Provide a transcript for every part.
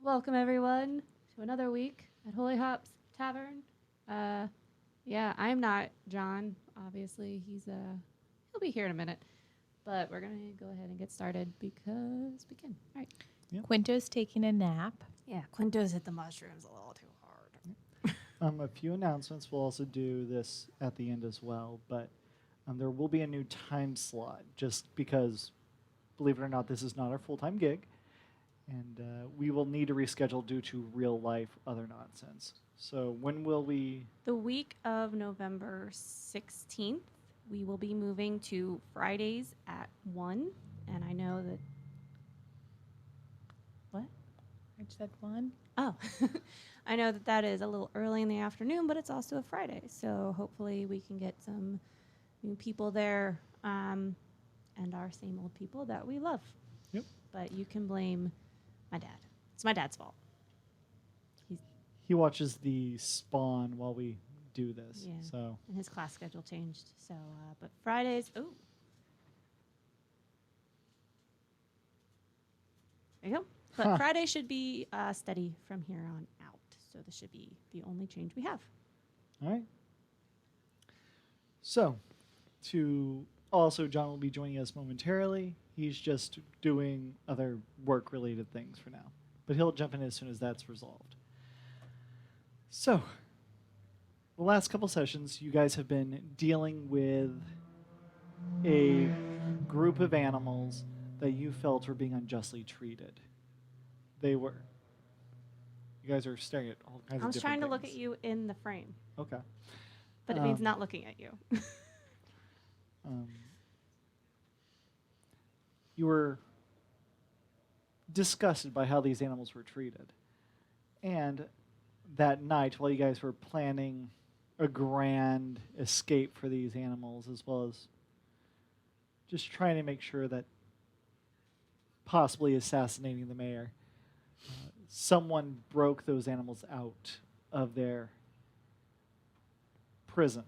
Welcome everyone to another week at Holy Hops Tavern. I am not John. Obviously, he'll be here in a minute, but we're gonna go ahead and get started because we can. All right. Yep. Quinto's taking a nap. Yeah, Quinto's hit the mushrooms a little too hard. A few announcements. We'll also do this at the end as well, but there will be a new time slot just because, believe it or not, this is not our full-time gig, and we will need to reschedule due to real life other nonsense. So when will we? The week of November 16th, we will be moving to Fridays at 1, and I know that... What? I said one. Oh, I know that is a little early in the afternoon, but it's also a Friday. So hopefully we can get some new people there and our same old people that we love. Yep. But you can blame my dad. It's my dad's fault. He watches the spawn while we do this. Yeah. So. And his class schedule changed. So, but Fridays, There you go. But Friday should be steady from here on out. So this should be the only change we have. All right. So, John will be joining us momentarily. He's just doing other work-related things for now. But he'll jump in as soon as that's resolved. So, the last couple sessions, you guys have been dealing with a group of animals that you felt were being unjustly treated. They were. You guys are staring at all kinds of different things. I was trying to look at you in the frame. Okay. But it means not looking at you. You were disgusted by how these animals were treated. And that night, while you guys were planning a grand escape for these animals, as well as just trying to make sure that possibly assassinating the mayor, someone broke those animals out of their prison.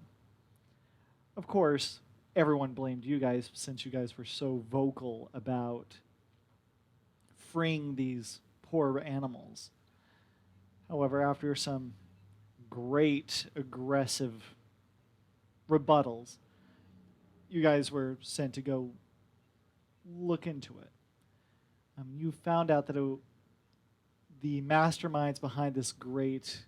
Of course, everyone blamed you guys since you guys were so vocal about freeing these poor animals. However, after some great aggressive rebuttals, you guys were sent to go look into it. You found out that the masterminds behind this great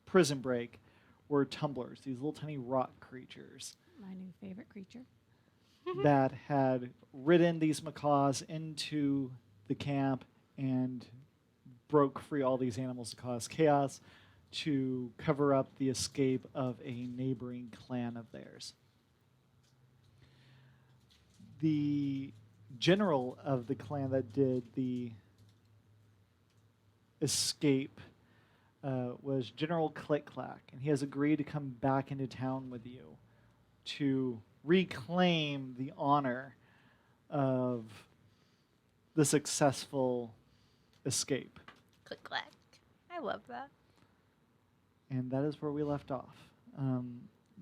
prison break were tumblers, these little tiny rock creatures. My new favorite creature. That had ridden these macaws into the camp and broke free all these animals to cause chaos to cover up the escape of a neighboring clan of theirs. The general of the clan that did the escape was General Click-Clack, and he has agreed to come back into town with you to reclaim the honor of the successful escape. Click clack. I love that. And that is where we left off.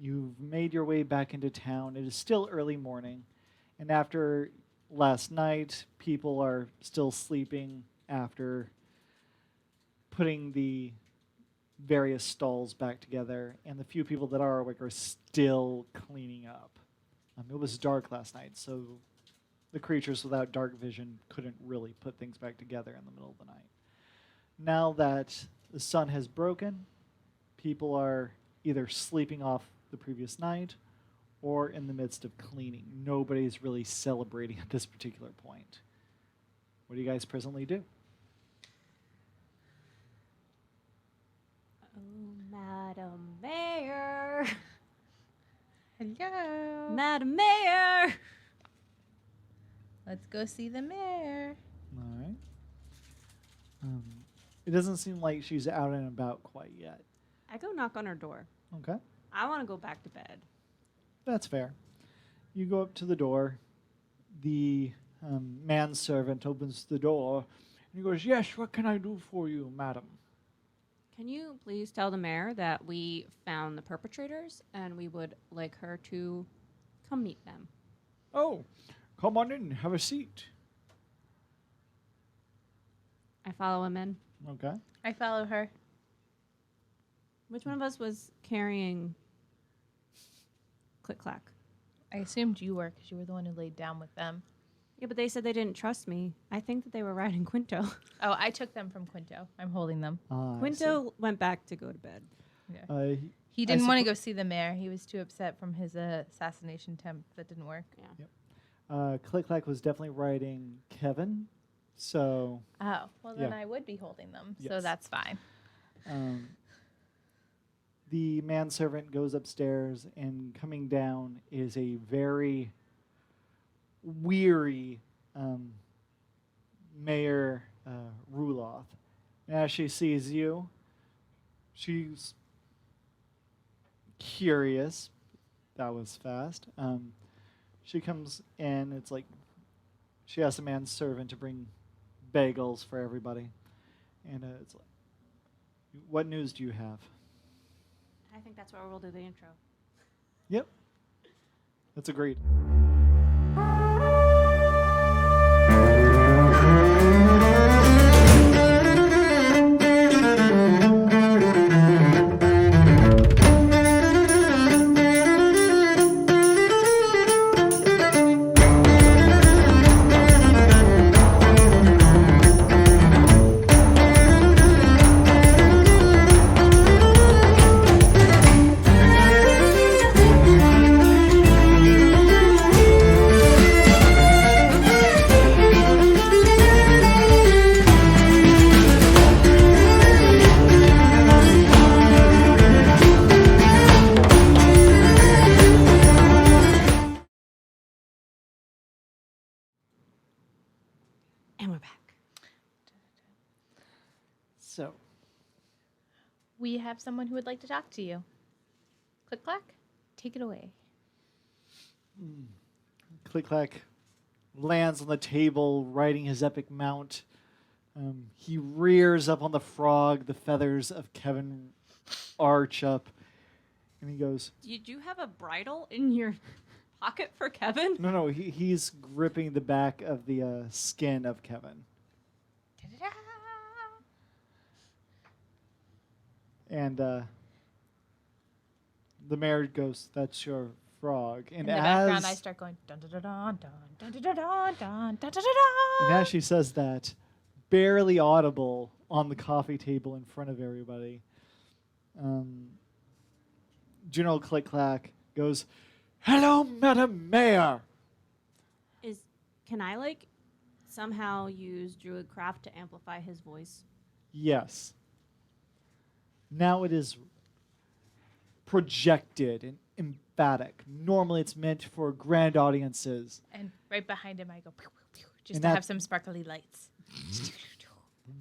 You've made your way back into town. It is still early morning, and after last night, people are still sleeping after putting the various stalls back together, and the few people that are awake are still cleaning up. It was dark last night, so the creatures without dark vision couldn't really put things back together in the middle of the night. Now that the sun has broken, people are either sleeping off the previous night or in the midst of cleaning. Nobody's really celebrating at this particular point. What do you guys presently do? Oh, Madam Mayor. Hello. Madam Mayor. Let's go see the mayor. All right. It doesn't seem like she's out and about quite yet. I go knock on her door. Okay. I want to go back to bed. That's fair. You go up to the door. The manservant opens the door, and he goes, "Yes, what can I do for you, madam?" Can you please tell the mayor that we found the perpetrators and we would like her to come meet them? "Oh, come on in, have a seat." I follow him in. Okay. I follow her. Which one of us was carrying Click Clack? I assumed you were because you were the one who laid down with them. Yeah, but they said they didn't trust me. I think that they were riding Quinto. Oh, I took them from Quinto. I'm holding them. I see. Quinto went back to go to bed. Yeah. He- He I didn't want to suppo- go see the mayor. He was too upset from his assassination attempt that didn't work. Click Clack was definitely riding Kevin. So Oh, well, then Yeah. I would be holding them. So Yes. that's fine. the manservant goes upstairs, and coming down is a very weary Mayor Ruloth. And as she sees you, she's curious. That was fast. She comes in. It's like she asks a manservant to bring bagels for everybody. And it's like, what news do you have? I think that's where we'll do the intro. Yep. That's agreed. And we're back. So, We have someone who would like to talk to you. Click clack. Take it away. Click Clack lands on the table, riding his epic mount. He rears up on the frog. The feathers of Kevin arch up, and he goes, Did you have a bridle in your pocket for Kevin? No, he's gripping the back of the skin of Kevin. Da-da-da. And the mayor goes, "That's your frog." In And the background, I start going dun dun dun dun dun dun dun dun dun dun dun and as she says that, barely audible on the coffee table in front of everybody, General Click Clack goes, "Hello, Madam Mayor." Can I like somehow use Druidcraft to amplify his voice? Yes. Now it is projected and emphatic. Normally it's meant for grand audiences. And right behind him, I go pew, pew, pew, just And to that- have some sparkly lights.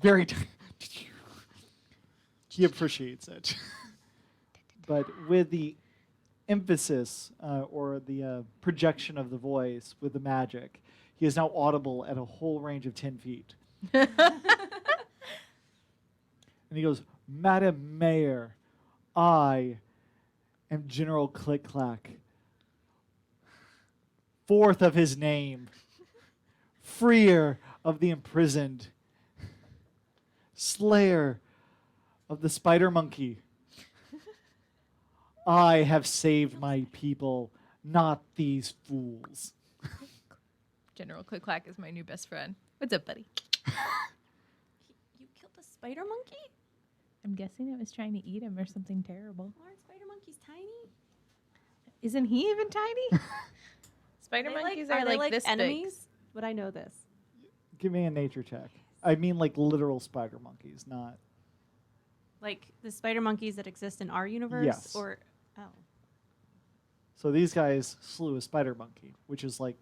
Very he appreciates it. But with the emphasis or the projection of the voice with the magic, he is now audible at a whole range of 10 feet. And he goes, "Madam Mayor, I am General Click Clack, fourth of his name, freer of the imprisoned, slayer of the spider monkey. I have saved my people, not these fools." General Click Clack is my new best friend. What's up, buddy? You killed a spider monkey? I'm guessing it was trying to eat him or something terrible. Aren't spider monkeys tiny? Isn't he even tiny? Spider monkeys are they like this enemies? Would I know this? Give me a nature check. I mean like literal spider monkeys, not... Like the spider monkeys that exist in our universe? Yes. Or So these guys slew a spider monkey, which is like,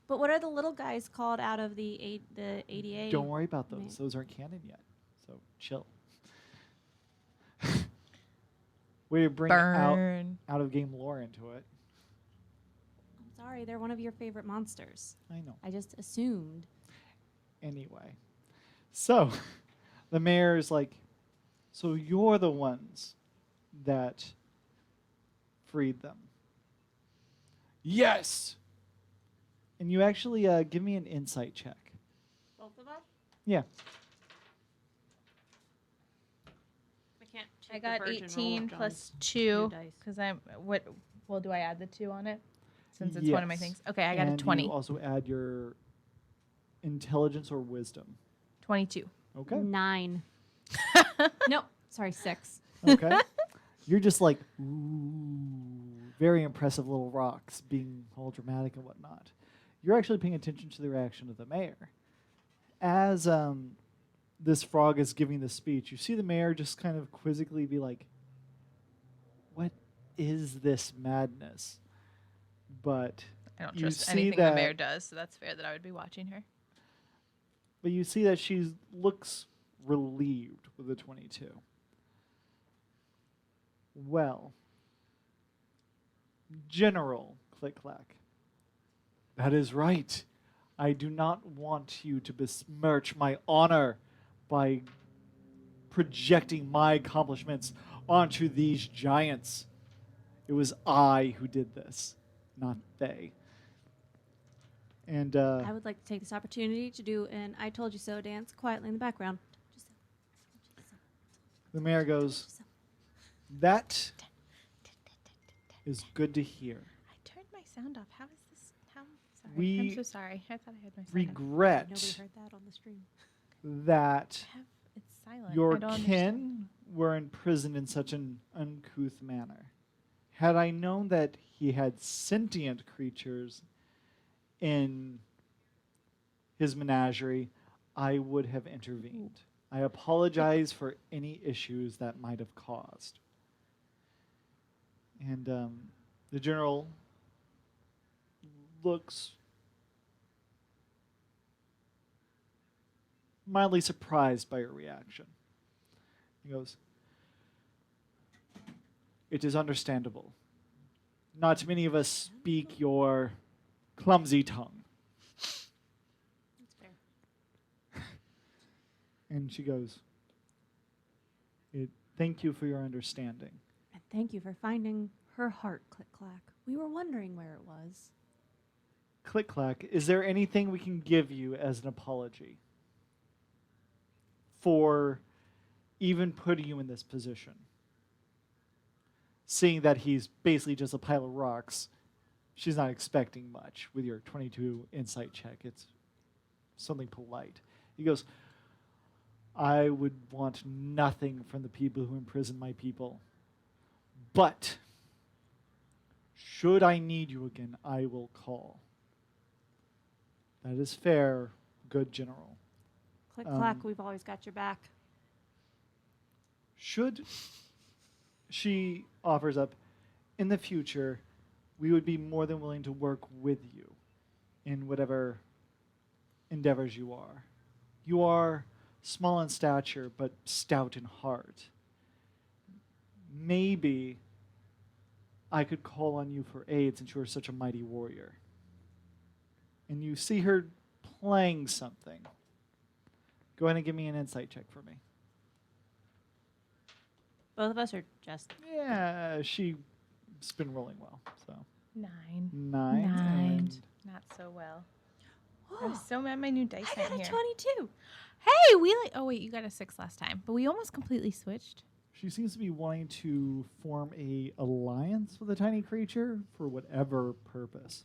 But what are the little guys called out of the ADA? don't worry about those. Man. Those aren't canon yet. So chill. Way to bring big. out Burn. of game lore into it. I'm sorry, they're one of your favorite monsters. I know. I just assumed. Anyway. So the mayor is like, "So you're the ones that freed them." "Yes." And you actually give me an insight check. Both of us? Yeah. I got 18 plus 2 because I'm what? Well, do I add the 2 on it since it's one of my Yes. things? Okay, I got a And 20. you also add your intelligence or wisdom. 22. Okay. 9. Nope. Sorry, 6. Okay. You're just like, ooh, very impressive little rocks being all dramatic and whatnot. You're actually paying attention to the reaction of the mayor. As this frog is giving the speech, you see the mayor just kind of quizzically be like, what is this madness? But I don't you trust see anything that, the mayor does, so that's fair that I would be watching her. But you see that she looks relieved with the 22. Well, General Click-Clack, that is right. I do not want you to besmirch my honor by projecting my accomplishments onto these giants. It was I who did this, not they. And I would like to take this opportunity to do an "I told you so" dance quietly in the background. the mayor goes, that is good to hear. I turned my sound off. How is this? How? Sorry. We I'm so sorry. I thought I had my sound off. Regret Nobody heard that on the stream. that It's silent. your I don't kin understand. were imprisoned in such an uncouth manner. Had I known that he had sentient creatures in his menagerie, I would have intervened. I apologize for any issues that might have caused. And the general looks mildly surprised by your reaction. He goes, it is understandable. Not many of us speak your clumsy tongue. That's fair. And she goes, thank you for your understanding. And thank you for finding her heart, Click-Clack. We were wondering where it was. Click-Clack, is there anything we can give you as an apology for even putting you in this position? Seeing that he's basically just a pile of rocks, she's not expecting much with your 22 insight check. It's something polite. He goes, I would want nothing from the people who imprison my people. But should I need you again, I will call. That is fair, good general. Click-Clack, we've always got your back. Should she offers up, in the future, we would be more than willing to work with you in whatever endeavors you are. You are small in stature, but stout in heart. Maybe I could call on you for aid since you are such a mighty warrior. And you see her playing something. Go ahead and give me an insight check for me. Both of us are just... Yeah, she's been rolling well. So 9. 9. 9. And Not so well. I was so mad my new dice I got aren't a here. 22. Hey, oh wait, you got a 6 last time, but we almost completely switched. she seems to be wanting to form a alliance with a tiny creature for whatever purpose.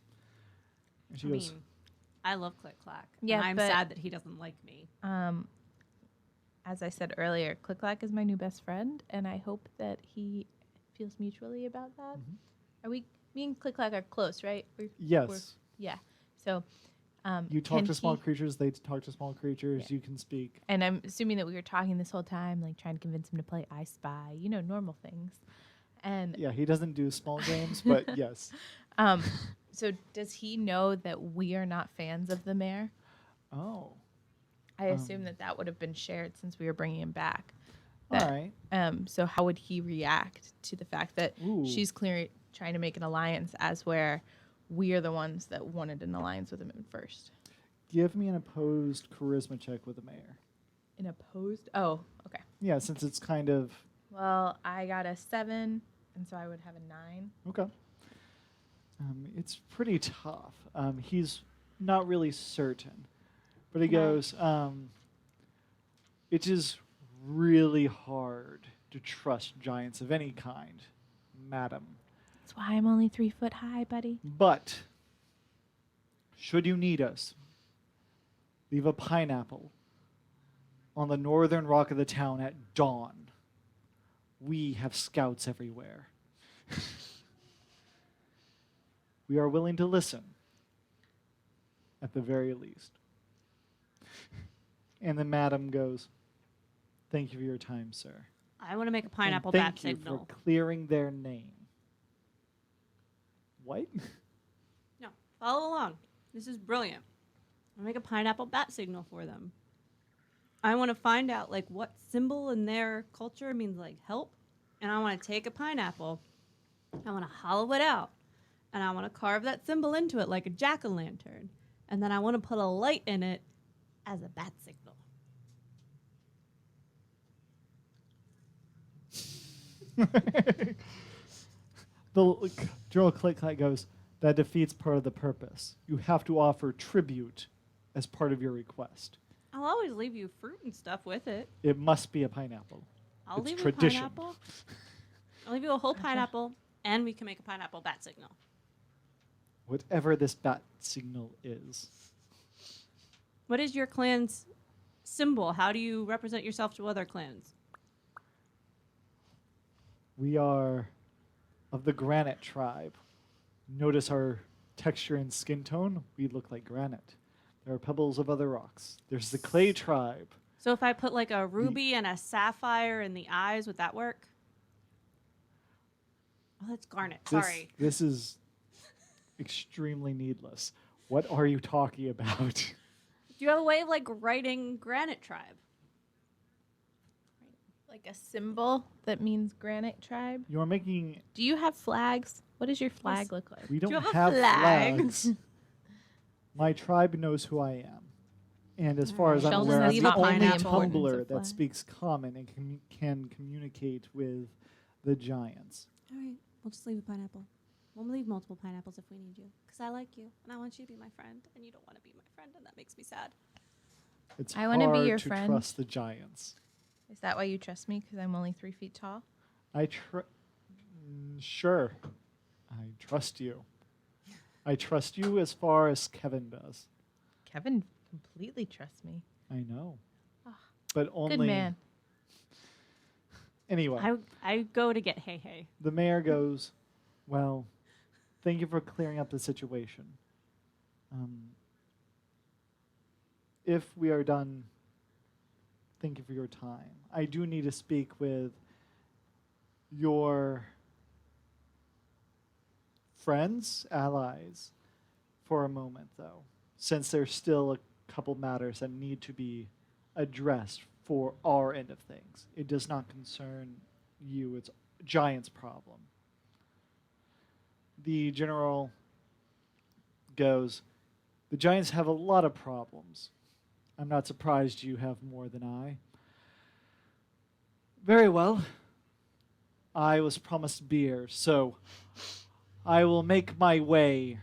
And she I goes, mean, I love Click-Clack. Yeah, and I'm but- sad that he doesn't like me. As I said earlier, Click-Clack is my new best friend, and I hope that he feels mutually about that. Mhm. Are we? Me and Click-Clack are close, right? yes. Yeah. So, You talk can to small he- creatures, they talk to small creatures, Yeah. you can speak. And I'm assuming that we were talking this whole time, like trying to convince him to play I Spy, normal things. And Yeah, he doesn't do small games, but yes. so does he know that we are not fans of the mayor? Oh, I assume that would have been shared since we were bringing him back. all That- right. So how would he react to the fact that Ooh. she's clearly trying to make an alliance as where we are the ones that wanted an alliance with him at first? Give me an opposed charisma check with the mayor. An opposed? Oh, okay. Yeah, since it's kind of... Well, I got a 7, and so I would have a 9. Okay. It's pretty tough. He's not really certain. But he Can I- goes, it is really hard to trust giants of any kind, madam. That's why I'm only 3 foot high, buddy. But, should you need us, leave a pineapple on the northern rock of the town at dawn. We have scouts everywhere. We are willing to listen, at the very least. And the madam goes, thank you for your time, sir. I want to make a And pineapple bat thank you signal. for clearing their name. What? No, follow along. This is brilliant. I'll make a pineapple bat signal for them. I want to find out like what symbol in their culture means like help, and I want to take a pineapple. I want to hollow it out, and I want to carve that symbol into it like a jack-o'-lantern, and then I want to put a light in it as a bat signal. The General Click goes, that defeats part of the purpose. You have to offer tribute as part of your request. I'll always leave you fruit and stuff with it. It must be a pineapple. I'll It's leave tradition. you a pineapple. I'll leave you a whole pineapple, and we can make a pineapple bat signal. Whatever this bat signal is. What is your clan's symbol? How do you represent yourself to other clans? We are of the granite tribe. Notice our texture and skin tone. We look like granite. There are pebbles of other rocks. There's the clay tribe. So if I put like a ruby and a sapphire in the eyes, would that work? Oh, that's garnet. Sorry. This is extremely needless. What are you talking about? Do you have a way of like writing granite tribe? Like a symbol that means granite tribe. You are making... Do you have flags? What does your flag Yes. look like? We don't you have a have flag? flags. My tribe knows who I am. And as far as I'm Sheldon, aware, I'm that's the not only really important tumbler of that flag. speaks common and can communicate with the giants. All right, we'll just leave a pineapple. We'll leave multiple pineapples if we need you, because I like you and I want you to be my friend, and you don't want to be my friend, and that makes me sad. It's I wanna be hard your to friend. trust the giants. Is that why you trust me? Because I'm only 3 feet tall? Sure. I trust you. I trust you as far as Kevin does. Kevin completely trusts me. I know. Ah, But only... Good man. Anyway. I go to get hey hey. The mayor goes, well, thank you for clearing up the situation. If we are done, thank you for your time. I do need to speak with your friends, allies, for a moment, though, since there's still a couple matters that need to be addressed for our end of things. It does not concern you. It's Giant's problem. The general goes, the Giants have a lot of problems. I'm not surprised you have more than I. Very well. I was promised beer, so I will make my way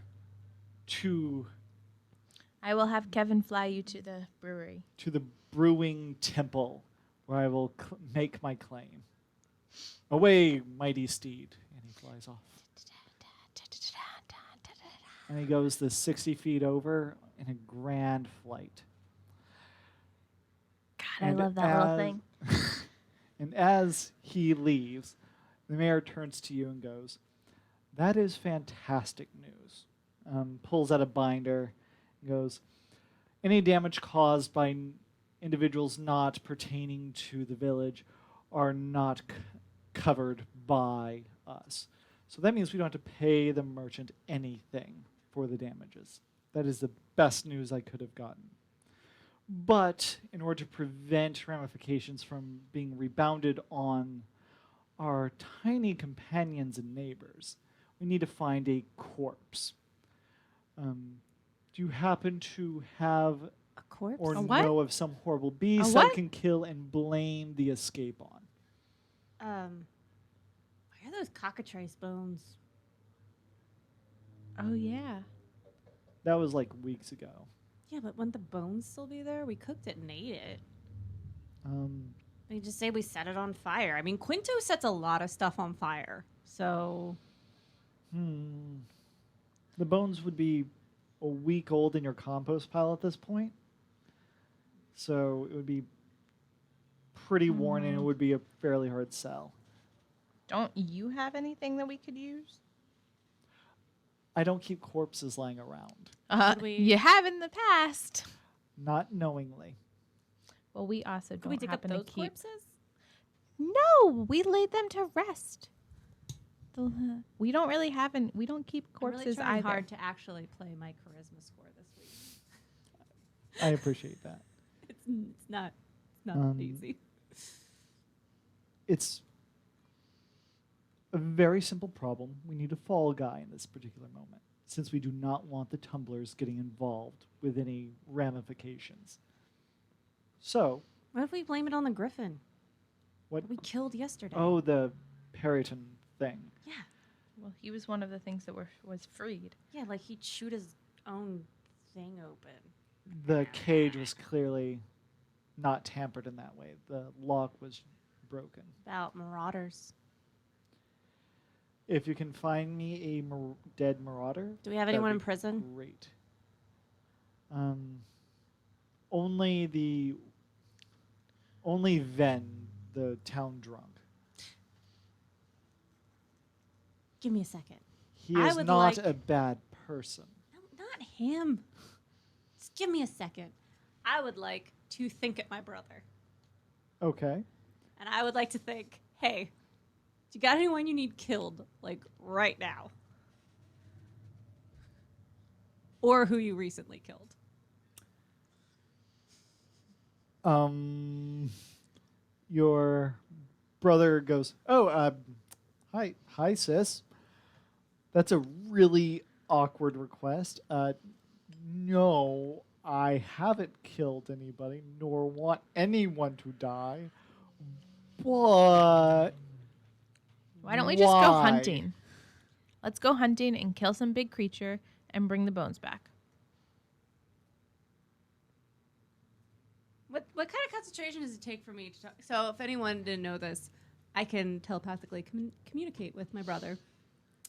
to I will have Kevin fly you to the brewery. the brewing temple, where I will make my claim. Away, mighty steed. And he flies off. And he goes the 60 feet over in a grand flight. God, I love that little thing. And as he leaves, the mayor turns to you and goes, that is fantastic news. Pulls out a binder and goes, any damage caused by individuals not pertaining to the village are not covered by us. So that means we don't have to pay the merchant anything for the damages. That is the best news I could have gotten. But in order to prevent ramifications from being rebounded on our tiny companions and neighbors, we need to find a corpse. Do you happen to have A corpse? or A what? know of some horrible beast A that what? can kill and blame the escape on? Where are those cockatrice bones? Oh, yeah. That was like weeks ago. Yeah, but wouldn't the bones still be there? We cooked it and ate it. We just say we set it on fire. I mean, Quinto sets a lot of stuff on fire. So, The bones would be a week old in your compost pile at this point. So it would be pretty worn and it would be a fairly hard sell. Don't you have anything that we could use? I don't keep corpses lying around. You have in the past. Not knowingly. Well, we also could we don't dig up happen to those keep. corpses? No, we laid them to rest. We don't really have we don't keep corpses I'm really either. hard to actually play my charisma score this week. I appreciate that. It's not easy. It's a very simple problem. We need a fall guy in this particular moment, since we do not want the tumblers getting involved with any ramifications. So, What if we blame it on the griffin what? that we killed yesterday? Oh, the Periton thing. Yeah. Well, he was one of the things that was freed. Yeah, like he'd shoot his own thing open. The cage was clearly not tampered in that way. The lock was broken. About marauders. If you can find me a dead marauder, Do we have that'd anyone in be prison? Great. Only Ven, the town drunk. Give me a second. He I is would not like- a bad person. No, not him. Just give me a second. I would like to think at my brother. Okay. And I would like to think, hey, do you got anyone you need killed, like, right now? Or who you recently killed? Your brother goes, "Oh, hi, sis. That's a really awkward request. No, I haven't killed anybody, nor want anyone to die. But Why don't we just go why?" hunting? Let's go hunting and kill some big creature and bring the bones back. What kind of concentration does it take for me to talk? So if anyone didn't know this, I can telepathically communicate with my brother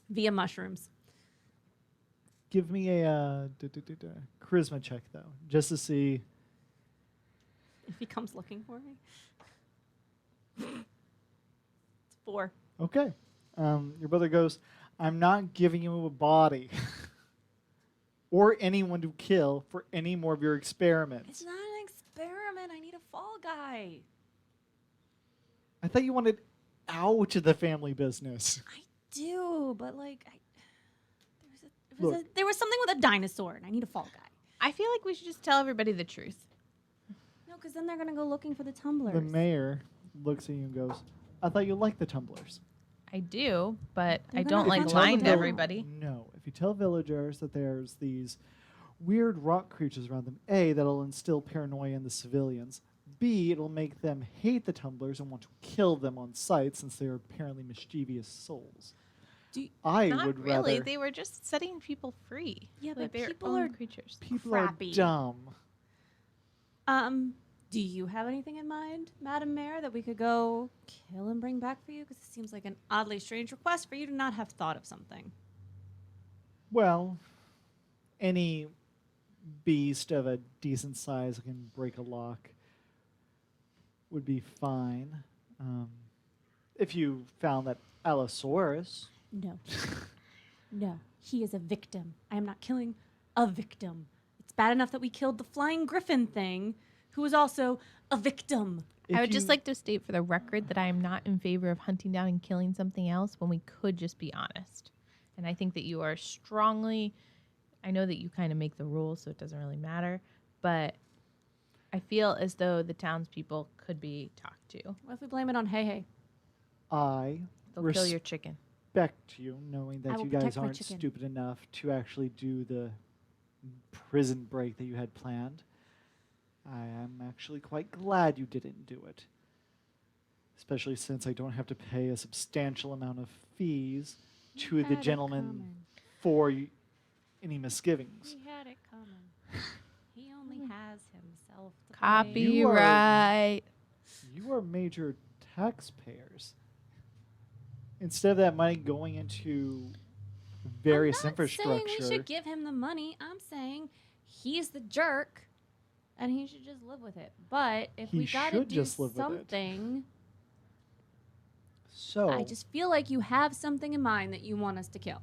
via mushrooms. Give me a charisma check, though, just to see. If he comes looking for me. It's 4. Okay. Your brother goes, "I'm not giving you a body or anyone to kill for any more of your experiments." It's not an experiment. I need a fall guy. I thought you wanted out of the family business. I do, but like, Look. there was something with a dinosaur, and I need a fall guy. I feel like we should just tell everybody the truth. No, because then they're gonna go looking for the tumblers. The mayor looks at you and goes, "I thought you liked the tumblers." I do, but They're I gonna don't If like you tell lying them to no. everybody. No. If you tell villagers that there's these weird rock creatures around them, A, that'll instill paranoia in the civilians. B, it'll make them hate the tumblers and want to kill them on sight since they are apparently mischievous souls. I Not would really. rather. They were just setting people free. Yeah, like but their people own are creatures. People crappy. are dumb. Do you have anything in mind, Madam Mayor, that we could go kill and bring back for you? Because it seems like an oddly strange request for you to not have thought of something. Well, any beast of a decent size that can break a lock would be fine. If you found that Allosaurus. No. No. He is a victim. I am not killing a victim. It's bad enough that we killed the flying griffin thing, who was also a victim. I would just like to state for the record that I am not in favor of hunting down and killing something else when we could just be honest. And I think that you are strongly, I know that you kind of make the rules, so it doesn't really matter, but I feel as though the townspeople could be talked to. What if we blame it on Hey Hey? They'll kill your chicken. Respect you, knowing I that will you guys protect my aren't chicken. stupid enough to actually do the prison break that you had planned. I am actually quite glad you didn't do it. Especially since I don't have to pay a substantial amount of fees to the had it gentleman coming. for any misgivings. He had it coming. He only has himself to blame. Copyright. You our major taxpayers. Instead of that money going into various I'm not infrastructure. saying we should give him the money. I'm saying he's the jerk, and he should just live with it. But if He we gotta should do just live with it. something, So I just feel like you have something in mind that you want us to kill.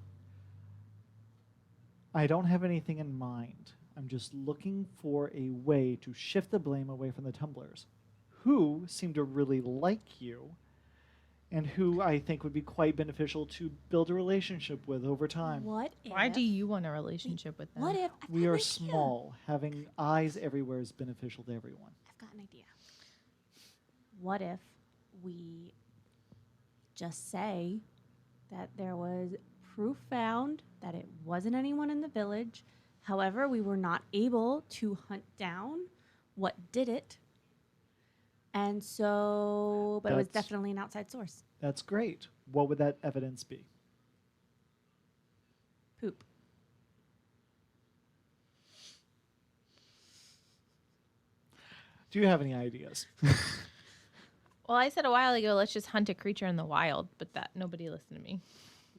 I don't have anything in mind. I'm just looking for a way to shift the blame away from the tumblers, who seem to really like you, and who I think would be quite beneficial to build a relationship with over time. What if? Why do you want a relationship with them? What if? We are small. Having eyes everywhere is beneficial to everyone. I've got an idea. What if we just say that there was proof found that it wasn't anyone in the village? However, we were not able to hunt down what did it. And so, but it was That's- definitely an outside source. That's great. What would that evidence be? Poop. Do you have any ideas? Well, I said a while ago, let's just hunt a creature in the wild, but that nobody listened to me.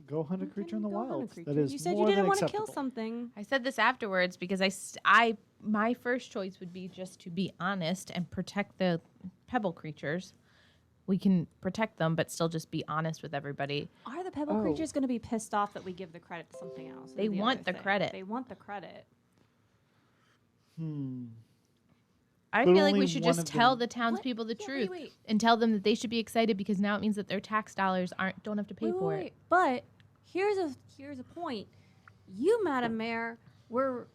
Go hunt a Why creature can't in the we go hunt a wild. creature? That is You said more you didn't than want to kill acceptable. something. I said this afterwards because my first choice would be just to be honest and protect the pebble creatures. We can protect them, but still just be honest with everybody. Are the pebble Oh. creatures going to be pissed off that we give the credit to something else? They Is want other the thing. credit. They want the credit. I But feel like only we should one just of tell them- the townspeople the Yeah, truth wait. and tell them that they should be excited because now it means that their tax dollars don't have to pay for it. But here's a point. You, Madam Mayor, were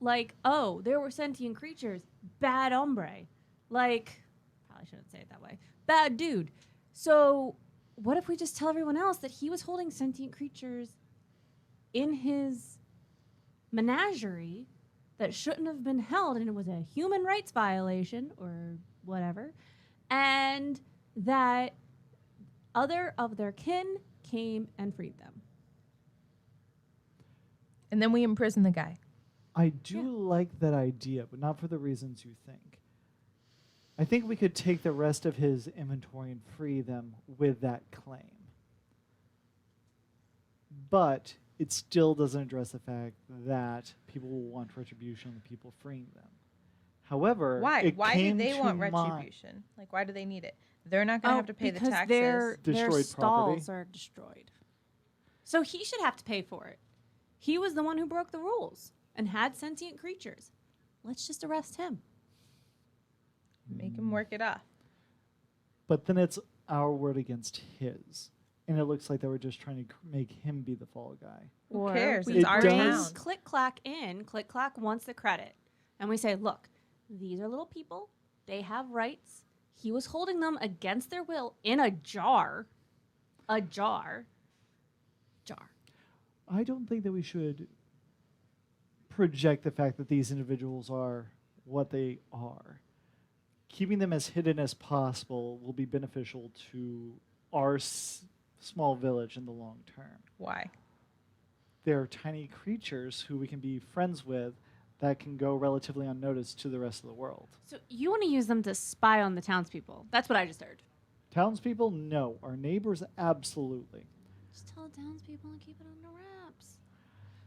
like, oh, there were sentient creatures. Bad hombre. Like, probably shouldn't say it that way. Bad dude. So what if we just tell everyone else that he was holding sentient creatures in his menagerie that shouldn't have been held, and it was a human rights violation or whatever, and that other of their kin came and freed them. And then we imprison the guy. I do like that idea, but not for the reasons you think. I think we could take the rest of his inventory and free them with that claim. But it still doesn't address the fact that people will want retribution on the people freeing them. However, Why? it Why do came they to want mind- retribution? Like, why do they need it? They're not going to have to pay the because taxes. Their Destroyed stalls property. are destroyed. So he should have to pay for it. He was the one who broke the rules and had sentient creatures. Let's just arrest him. Make him work it off. But then it's our word against his. And it looks like they were just trying to make him be the fall guy. Who Or cares? we It's our bring town. Click Clack in. Click Clack wants the credit. And we say, look, these are little people. They have rights. He was holding them against their will in a jar. A jar. Jar. I don't think that we should project the fact that these individuals are what they are. Keeping them as hidden as possible will be beneficial to our small village in the long term. Why? They're tiny creatures who we can be friends with that can go relatively unnoticed to the rest of the world. So you want to use them to spy on the townspeople. That's what I just heard. Townspeople, no. Our neighbors, absolutely. Just tell the townspeople and keep it under wraps.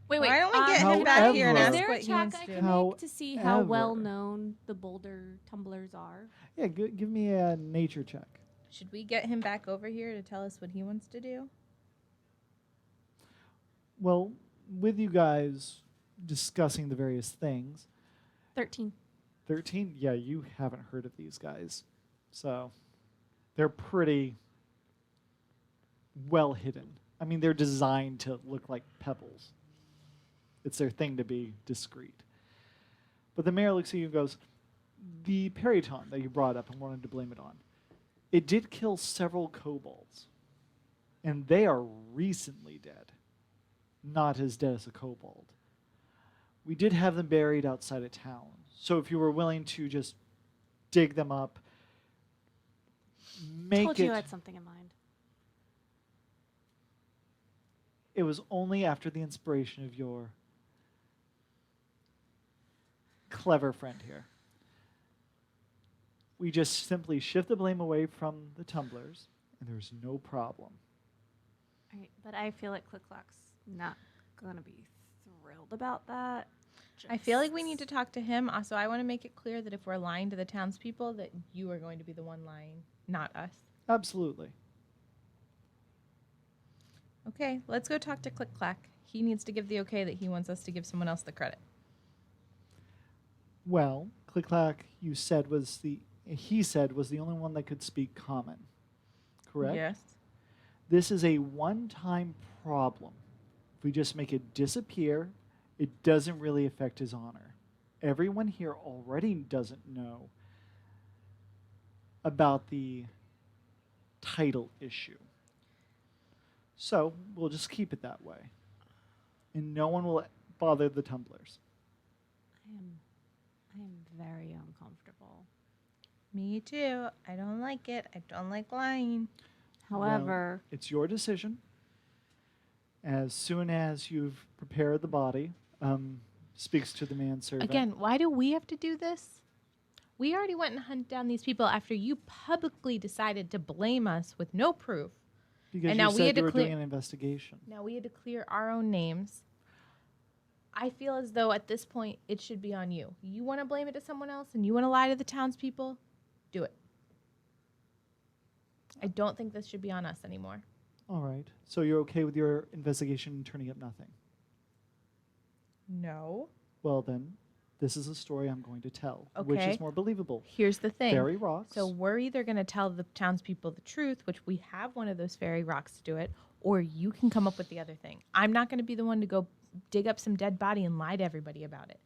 Wait. Why don't we get him back here and is ask there what a he check wants I to can do? make to see how However- well known the boulder tumblers are? Yeah, give me a nature check. Should we get him back over here to tell us what he wants to do? Well, with you guys discussing the various things, 13. 13? Yeah, you haven't heard of these guys. So they're pretty well hidden. I mean, they're designed to look like pebbles. It's their thing to be discreet. But the mayor looks at you and goes, the periton that you brought up and wanted to blame it on, it did kill several kobolds. And they are recently dead. Not as dead as a kobold. We did have them buried outside of town. So if you were willing to just dig them up, make Told it... you I had something in mind. It was only after the inspiration of your clever friend here. we just simply shift the blame away from the tumblers, and there's no problem. All right, but I feel like Click Clock's not going to be thrilled about that. I feel like we need to talk to him. Also, I want to make it clear that if we're lying to the townspeople, that you are going to be the one lying, not us. Absolutely. Okay, let's go talk to Click Clack. He needs to give the okay that he wants us to give someone else the credit. Well, Click-Clack, he said was the only one that could speak common. Correct? Yes. This is a one-time problem. If we just make it disappear, it doesn't really affect his honor. Everyone here already doesn't know about the title issue. So we'll just keep it that way. And no one will bother the tumblers. I am very uncomfortable. Me too. I don't like it. I don't like lying. However, Well, it's your decision. As soon as you've prepared the body, speaks to the manservant. Again, why do we have to do this? We already went and hunted down these people after you publicly decided to blame us with no proof. Because and you now we said had you to were clear- doing an investigation. Now we had to clear our own names. I feel as though at this point it should be on you. You want to blame it to someone else and you want to lie to the townspeople? Do it. I don't think this should be on us anymore. All right. So you're okay with your investigation turning up nothing? No. Well, then, this is a story I'm going to tell. Which Okay. is more believable? Here's the thing. Fairy rocks. So we're either going to tell the townspeople the truth, which we have one of those fairy rocks to do it, or you can come up with the other thing. I'm not going to be the one to go dig up some dead body and lie to everybody about it.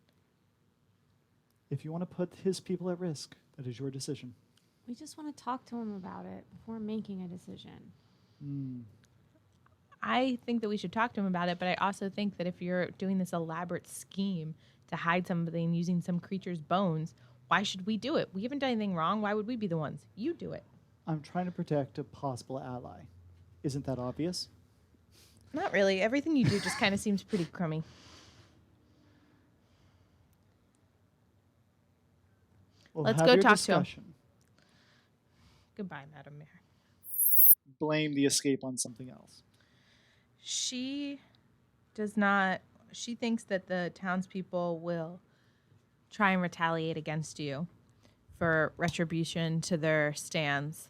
If you want to put his people at risk, that is your decision. we just want to talk to him about it before making a decision. I think that we should talk to him about it, but I also think that if you're doing this elaborate scheme to hide something using some creature's bones, why should we do it? We haven't done anything wrong. Why would we be the ones? You do it. I'm trying to protect a possible ally. Isn't that obvious? Not really. Everything you do just kind of seems pretty crummy. We'll Let's have go your talk to him. discussion. Goodbye, Madam Mayor. Blame the escape on something else. She does not. She thinks that the townspeople will try and retaliate against you for retribution to their stands.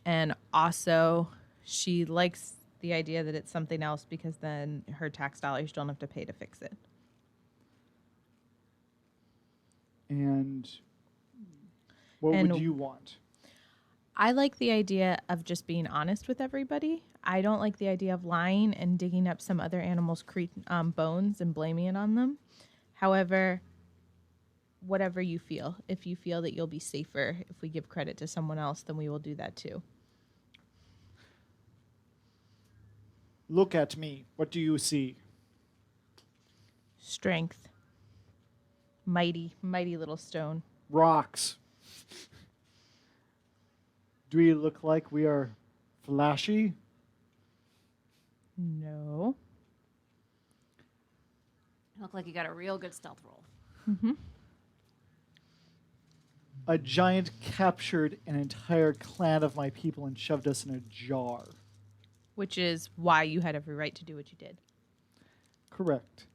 And also, she likes the idea that it's something else because then her tax dollars don't have to pay to fix it. And what And- would you want? I like the idea of just being honest with everybody. I don't like the idea of lying and digging up some other animal's bones and blaming it on them. However, whatever you feel, if you feel that you'll be safer if we give credit to someone else, then we will do that too. Look at me. What do you see? Strength. Mighty, mighty little stone. Rocks. Do we look like we are flashy? No. You look like you got a real good stealth roll. A giant captured an entire clan of my people and shoved us in a jar. Which is why you had every right to do what you did. Correct.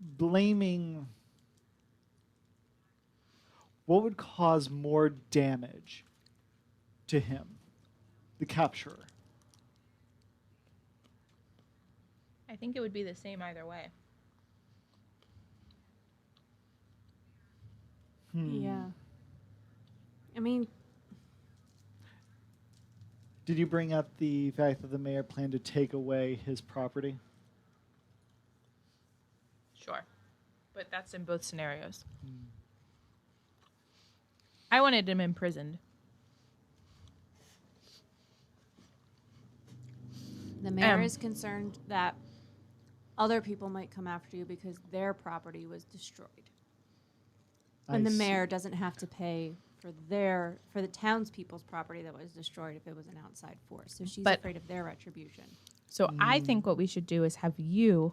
Blaming. What would cause more damage to him? The capturer. I think it would be the same either way. Yeah. I mean, Did you bring up the fact that the mayor planned to take away his property? Sure. But that's in both scenarios. I wanted him imprisoned. the mayor is concerned that other people might come after you because their property was destroyed. And the mayor doesn't have to pay for the townspeople's property that was destroyed if it was an outside force. So she's But- afraid of their retribution. So I think what we should do is have you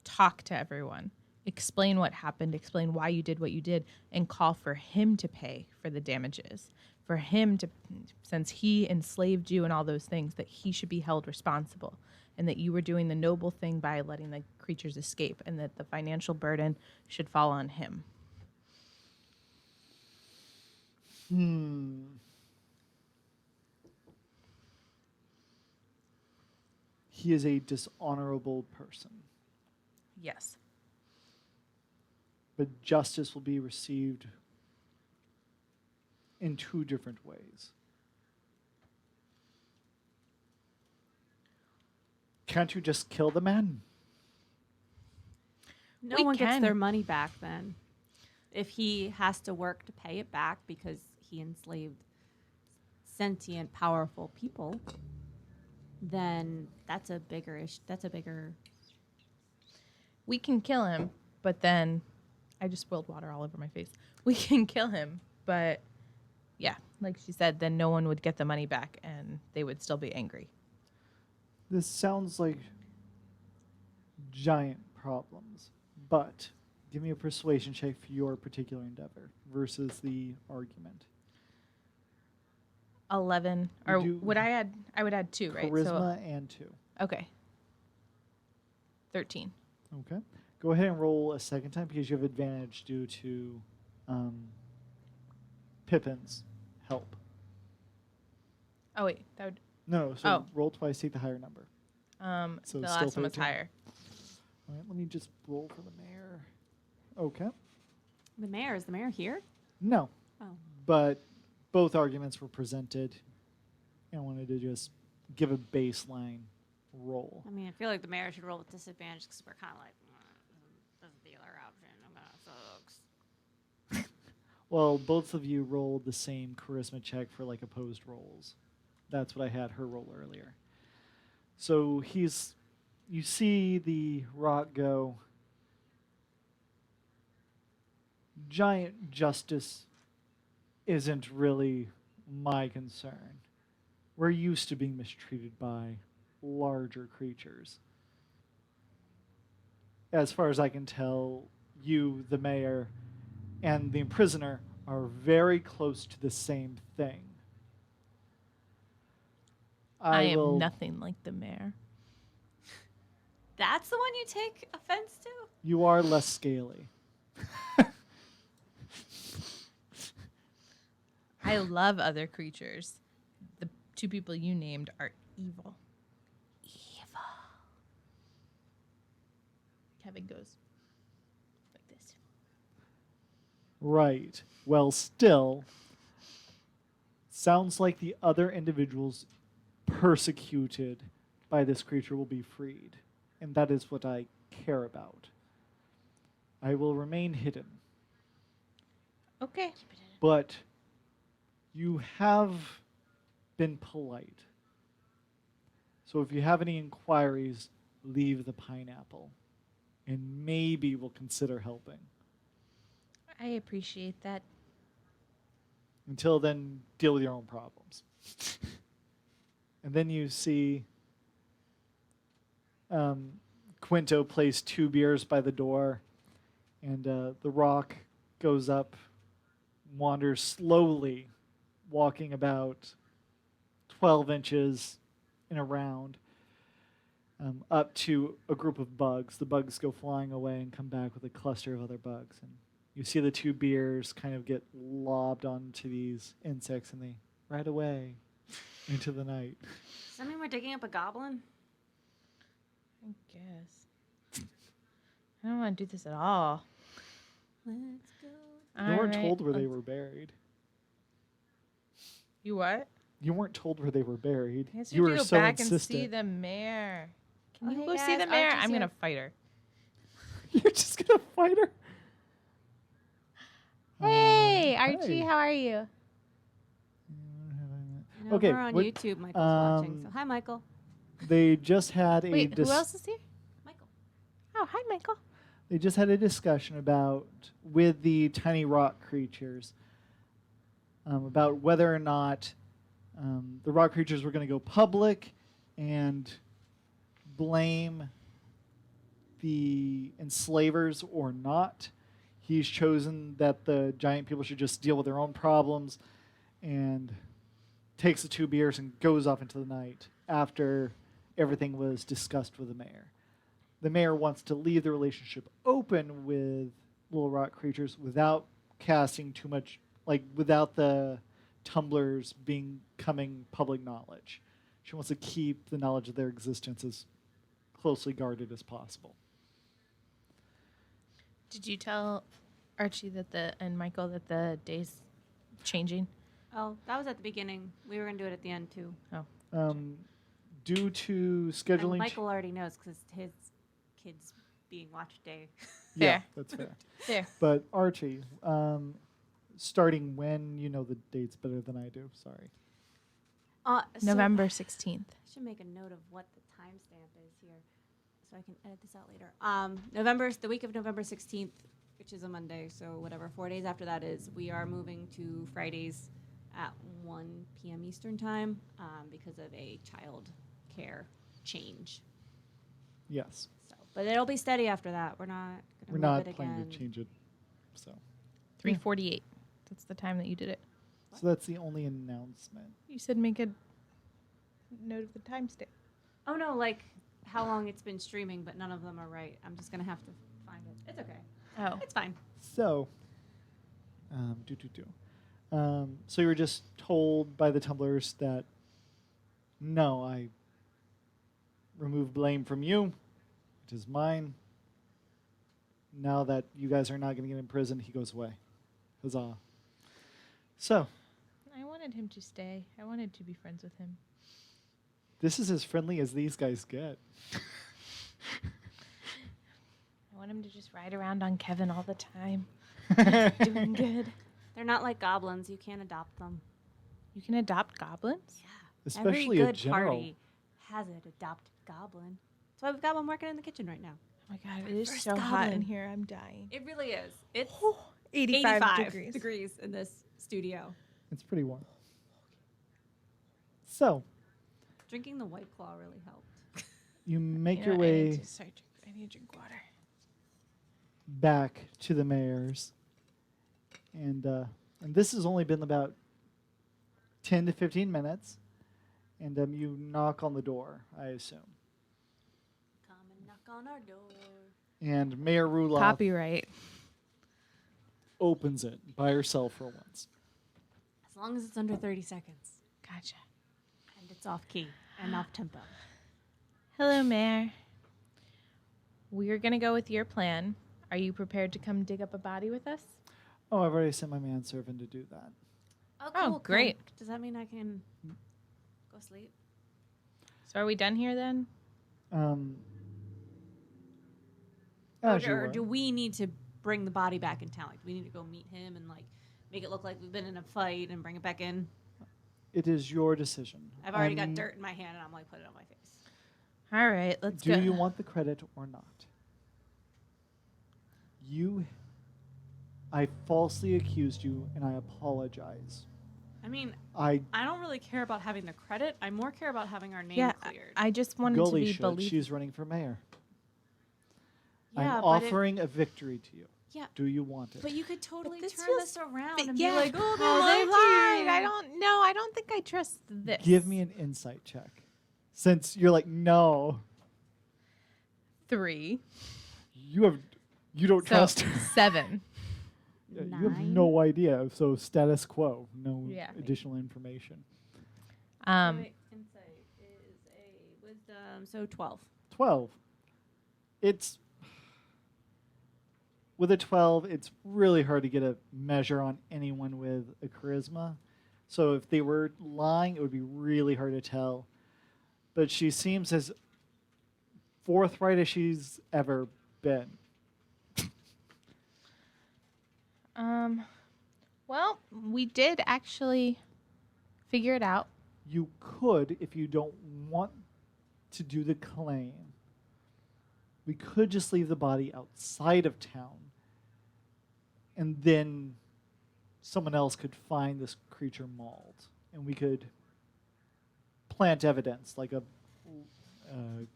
talk to everyone, explain what happened, explain why you did what you did, and call for him to pay for the damages. For him to, since he enslaved you and all those things, that he should be held responsible, and that you were doing the noble thing by letting the creatures escape, and that the financial burden should fall on him. He is a dishonorable person, Yes. but justice will be received in two different ways. Can't you just kill the man? No We one gets can. their money back then. If he has to work to pay it back because he enslaved sentient, powerful people, then that's a bigger issue. That's a bigger. We can kill him, but then I just spilled water all over my face. We can kill him, but yeah, like she said, then no one would get the money back and they would still be angry. This sounds like giant problems, but give me a persuasion check for your particular endeavor versus the argument. 11, You or do would I add? I would add 2, right? Charisma and 2. So okay, 13. Okay. Go ahead and roll a second time because you have advantage due to Pippin's help. Oh wait, that would. No, so Oh. roll twice, take the higher number. So The still last one was 13? higher. All right, let me just roll for the mayor. Okay. Is the mayor here? No, Oh. but both arguments were presented. I wanted to just give a baseline roll. I mean, I feel like the mayor should roll with disadvantage because we're kind of like, this is the other option. Sucks. Well, both of you rolled the same charisma check for like opposed rolls. That's what I had her roll earlier. So you see the rock go, giant justice isn't really my concern. We're used to being mistreated by larger creatures. As far as I can tell, you, the mayor, and the imprisoner are very close to the same thing. I am will- nothing like the mayor. That's the one you take offense to? You are less scaly. I love other creatures. The 2 people you named are evil. Evil. Kevin goes like this. Right. Well, still, sounds like the other individuals persecuted by this creature will be freed. And that is what I care about. I will remain hidden. Okay. But you have been polite. So if you have any inquiries, leave the pineapple. And maybe we'll consider helping. I appreciate that. Until then, deal with your own problems. And then you see Quinto place 2 beers by the door, and the rock goes up, wanders slowly, walking about 12 inches in a round, up to a group of bugs. The bugs go flying away and come back with a cluster of other bugs. And you see the 2 beers kind of get lobbed onto these insects, and they ride away into the night. Does that mean we're digging up a goblin? I guess. I don't want to do this at all. Let's go. You weren't Alright, told where they let's- were buried. You what? You weren't told where they were buried. I guess You we were go so back and see insistent. the mayor. Can Oh, you hey go see guys, the mayor? Archie's I'm here. gonna fight her. You're just gonna fight her. Hey, Hi. Archie, how are you? You know, Okay, we're on what- YouTube. Michael's watching. So um, hi, Michael. They just had a Wait, who else is here? Michael. Oh, hi, Michael. They just had a discussion about with the tiny rock creatures about whether or not the rock creatures were going to go public and blame the enslavers or not. He's chosen that the giant people should just deal with their own problems and takes the 2 beers and goes off into the night after everything was discussed with the mayor. The mayor wants to leave the relationship open with little rock creatures without casting too much, like without the tumblers becoming public knowledge. She wants to keep the knowledge of their existence as closely guarded as possible. Did you tell Archie and Michael that the day's changing? Oh, that was at the beginning. We were going to do it at the end, too. Oh. Due to scheduling... And Michael already knows because his kid's being watched day. Yeah, Fair. that's fair. There. But Archie, starting when, you know the dates better than I do. Sorry. So November 16th. I should make a note of what the timestamp is here so I can edit this out later. The week of November 16th, which is a Monday, so whatever 4 days after that is, we are moving to Fridays at 1 p.m. Eastern time because of a child care change. Yes. So, but it'll be steady after that. We're not We're going to not move it planning again. to change it. So 3:48. That's the time that you did it. So that's the only announcement. You said make a note of the timestamp. Oh no, like how long it's been streaming, but none of them are right. I'm just gonna have to find it. It's okay. Oh. It's fine. So, so you were just told by the tumblers that, no, I remove blame from you. It is mine. Now that you guys are not going to get in prison, he goes away. Huzzah. So, I wanted him to stay. I wanted to be friends with him. this is as friendly as these guys get. I want him to just ride around on Kevin all the time. Doing good. They're not like goblins. You can't adopt them. You can adopt goblins? Especially Every a good general. party has an adopted goblin. That's why we've got one working in the kitchen right now. Oh my god, it is First so hot in goblin. here. I'm dying. It really is. It's 85 degrees in this studio. It's pretty warm. So, Drinking the White Claw really helped. you make You your know, I way need to drink water. back to the mayor's. And this has only been about 10 to 15 minutes. And you knock on the door, I assume. Come and knock on our door. And Mayor Ruloff Copyright. opens it by herself for once. As long as it's under 30 seconds. Gotcha. And it's off key and off tempo. Hello, Mayor. We're going to go with your plan. Are you prepared to come dig up a body with us? Oh, I've already sent my manservant to do that. Oh, great. Does that mean I can go sleep? So are we done here then? As you Or were. do we need to bring the body back in town? Like, do we need to go meet him and like make it look like we've been in a fight and bring it back in? It is your decision. I've already got dirt in my hand and I'm like, put it on my face. All right, let's Do go. you want the credit or not? I falsely accused you, and I apologize. I mean, I I don't really care about having the credit. I more care about having our name Yeah, cleared. I just wanted to Gully be should. believed. She's running for mayor. Yeah, I'm but offering a victory to you. Yeah. Do you want it? But you could totally this turn feels this around But and yeah, be like, oh, they oh, lied. they to lied. you." I don't know. I don't think I trust this. Give me an insight check. Since you're like, no, 3. you don't So trust. 7. Yeah, you have 9? no idea. So status quo, no Yeah. additional information. Wait, insight is a wisdom, so 12. 12. It's with a 12, it's really hard to get a measure on anyone with a charisma. So if they were lying, it would be really hard to tell. But she seems as forthright as she's ever been. Well, we did actually figure it out. You could, if you don't want to do the claim, we could just leave the body outside of town. And then someone else could find this creature mauled. And we could plant evidence, like a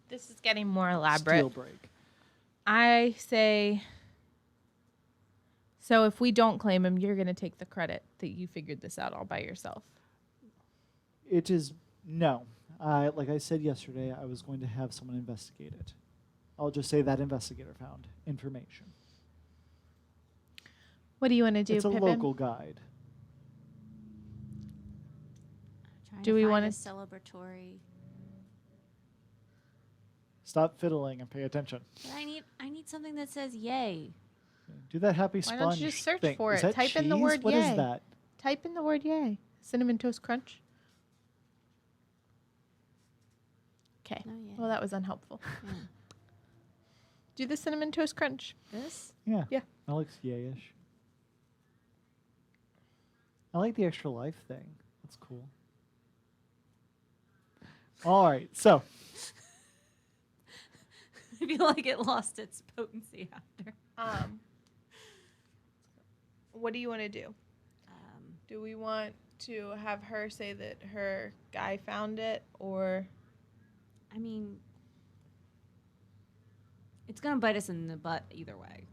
This is getting more elaborate. steel break. I say, so if we don't claim him, you're going to take the credit that you figured this out all by yourself. It is no. Like I said yesterday, I was going to have someone investigate it. I'll just say that investigator found information. What do you want to do, It's a Pippin? local guide. Trying Do to we find wanna a s- celebratory? Stop fiddling and pay attention. But I need something that says yay. Do that happy Why sponge don't you just search thing. for Is it? that Type in the cheese? word What is yay. that? Type in the word yay. Cinnamon Toast Crunch. Okay. No yay. Well, that was unhelpful. Yeah. Do the Cinnamon Toast Crunch. This? Yeah. Yeah. That looks yayish. I like the extra life thing. That's cool. All right. So I feel like it lost its potency after. What do you want to do? Do we want to have her say that her guy found it, or I mean, it's gonna bite us in the butt either way.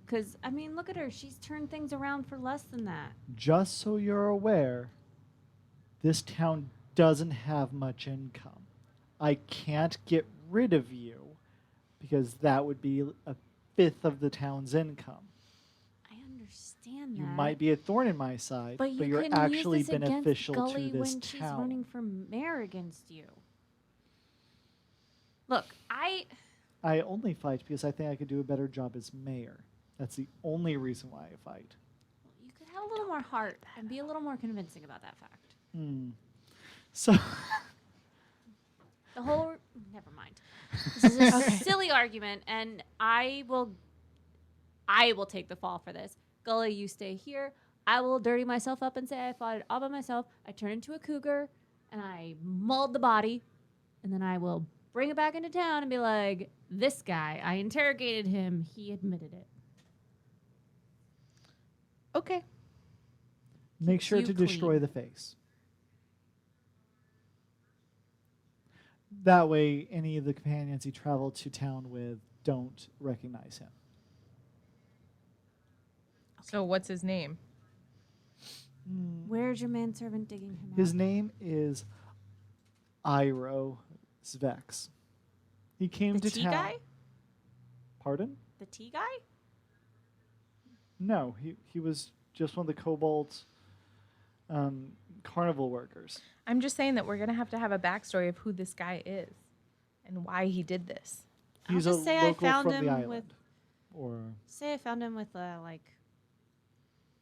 Because I mean, look at her. She's turned things around for less than that. just so you're aware, this town doesn't have much income. I can't get rid of you because that would be a fifth of the town's income. I understand that. You might be a thorn in my side, but you you're can actually use this beneficial against Gully to this when she's town. running for mayor against you. Look, I only fight because I think I could do a better job as mayor. That's the only reason why I fight. you could have a little more heart and be a little more convincing about that fact. So The whole never mind. This is a silly argument, and I will take the fall for this. Gully, you stay here. I will dirty myself up and say I fought it all by myself. I turned into a cougar, and I mauled the body, and then I will bring it back into town and be like, this guy, I interrogated him. He admitted it. okay? make sure you to destroy clean. the face. That way, any of the companions he traveled to town with don't recognize him. So what's his name? Where's your manservant digging him His out? name is Iro Svex. He came The to tea town. guy? Pardon? The tea guy? No, he was just one of the Cobalt carnival workers. I'm just saying that we're gonna have to have a backstory of who this guy is and why he did this. I'll He's just a say I local found from him the with- island. Or Say I found him with like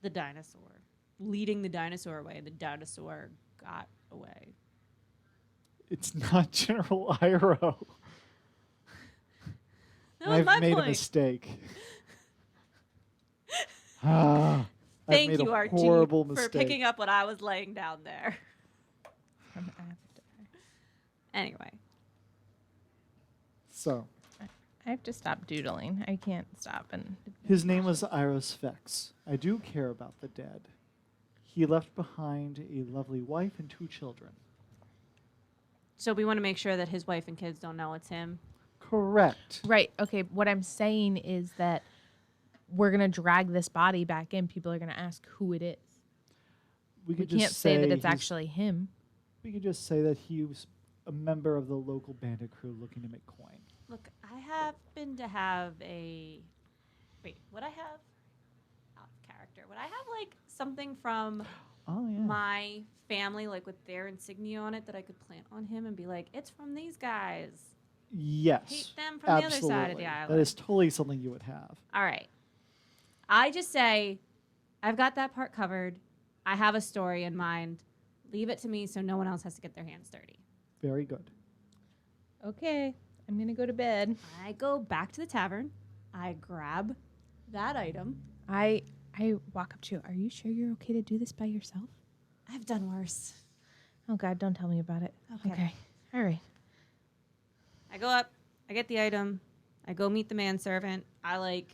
the dinosaur, leading the dinosaur away, and the dinosaur got away. it's not General Iro. That was I've my made point. a mistake. I've Thank made you, a Archie, horrible for mistake. picking up what I was laying down there. From Avatar. Anyway, So, I have to stop doodling. I can't stop. And his name was Iro Svex. I do care about the dead. He left behind a lovely wife and 2 children. so we want to make sure that his wife and kids don't know it's him. Correct. right, okay. What I'm saying is that we're gonna drag this body back in. People are gonna ask who it is. We We could just can't say that it's he's- actually him. We could just say that he was a member of the local bandit crew looking to make coin. Look, I happen to have a. Wait, would I have? Out of character. Would I have like something from Oh yeah. my family, like with their insignia on it, that I could plant on him and be like, it's from these guys? Yes. Hate them from the other side of the absolutely. island. That is totally something you would have. All right. I just say, I've got that part covered. I have a story in mind. Leave it to me so no one else has to get their hands dirty. Very good. Okay, I'm gonna go to bed. I go back to the tavern. I grab that item. I walk up to you. Are you sure you're okay to do this by yourself? I've done worse. Oh God, don't tell me about it. Okay. All right. I go up. I get the item. I go meet the manservant. I like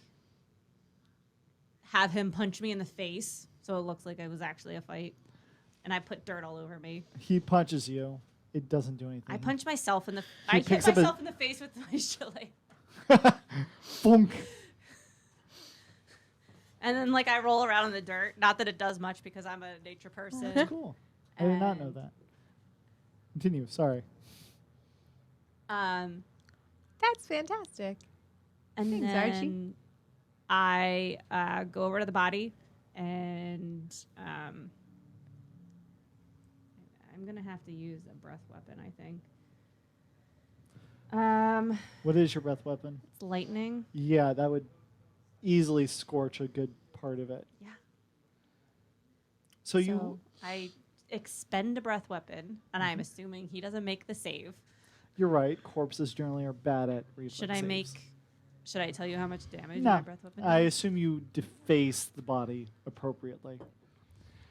have him punch me in the face so it looks like it was actually a fight. and I put dirt all over me. He punches you. It doesn't do anything. I punch myself in the. He I hit picks up myself in the face with my shillelagh. Boom. And then, like, I roll around in the dirt. Not that it does much because I'm a nature Oh, person. that's cool. I did not know And- that. Continue. Sorry. That's fantastic. And Thanks, then Archie. I go over to the body, and I'm gonna have to use a breath weapon. I think. What is your breath weapon? It's lightning. Yeah, that would easily scorch a good part of it. Yeah. So you, I expend a breath weapon, and I'm assuming he doesn't make the save. you're right. Corpses generally are bad at reflex Should I saves. make? Should I tell you how much damage No. my breath weapon I does? assume you deface the body appropriately.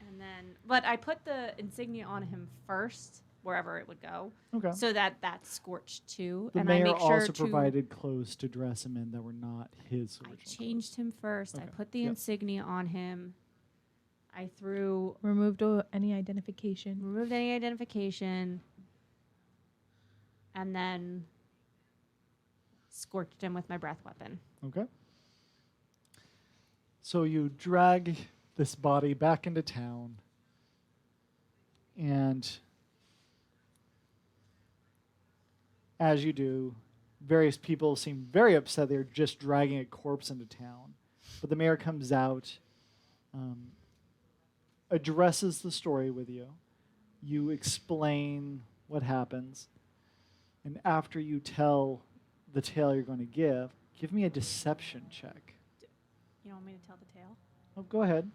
And then, but I put the insignia on him first, wherever it would go, Okay. so that that's scorched too. The and mayor I make sure also to. provided clothes to dress him in that were not his I original. changed him first. I Okay. put the Yep. insignia on him. I threw Removed any identification. removed any identification, and then scorched him with my breath weapon. Okay. So you drag this body back into town, and as you do, various people seem very upset they're just dragging a corpse into town. But the mayor comes out, addresses the story with you. You explain what happens, and after you tell the tale you're going to give me a deception check. You don't want me to tell the tale? Oh, go ahead.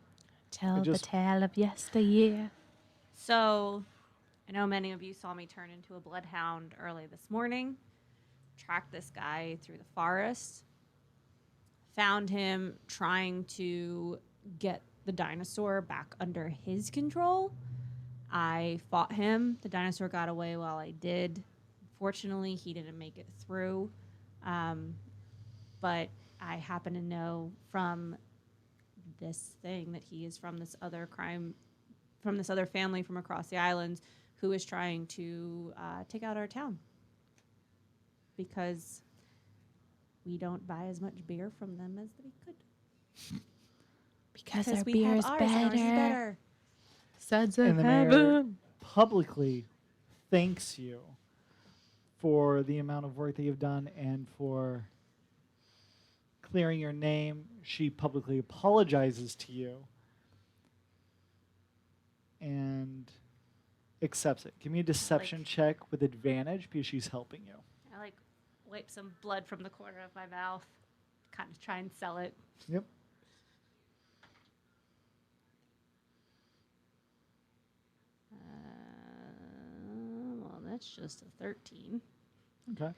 Tell the just- tale of yesteryear. So, I know many of you saw me turn into a bloodhound early this morning. Tracked this guy through the forest. Found him trying to get the dinosaur back under his control. I fought him. The dinosaur got away while I did. Fortunately, he didn't make it through. But I happen to know from this thing that he is from this other family from across the islands who is trying to take out our town because we don't buy as much beer from them as we could. Because our we beer have is ours and ours is better. better. Sons And of the mayor heaven. publicly thanks you for the amount of work that you've done and for clearing your name. She publicly apologizes to you and accepts it. Give me a deception check with advantage because she's helping you. I wipe some blood from the corner of my mouth, kind of try and sell it. Yep. Well, that's just a 13. Okay.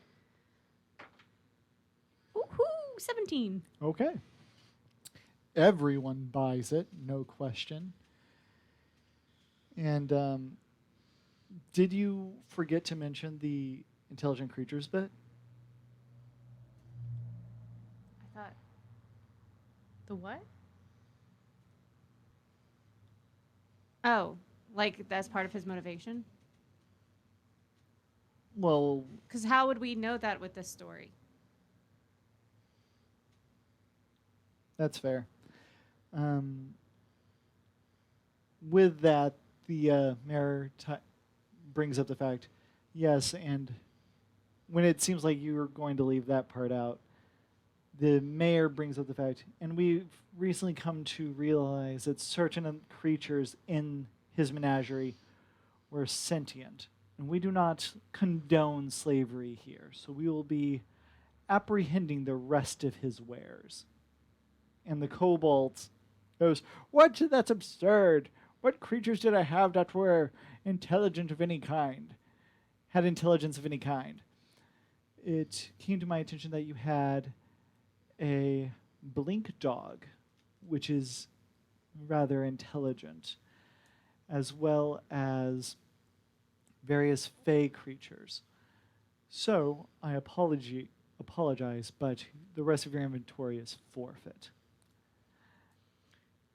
Woohoo! 17. Okay. Everyone buys it, no question. And did you forget to mention the intelligent creatures bit? I thought The what? Oh, like that's part of his motivation? Well, Because how would we know that with this story? that's fair. With that, the mayor brings up the fact, yes, and when it seems like you're going to leave that part out, the mayor brings up the fact, and we've recently come to realize that certain creatures in his menagerie were sentient, and we do not condone slavery here, so we will be apprehending the rest of his wares. And the kobold goes, "What? That's absurd. What creatures did I have that were intelligent of any kind? Had intelligence of any kind?" It came to my attention that you had a blink dog, which is rather intelligent, as well as various fey creatures. So I apologize, but the rest of your inventory is forfeit.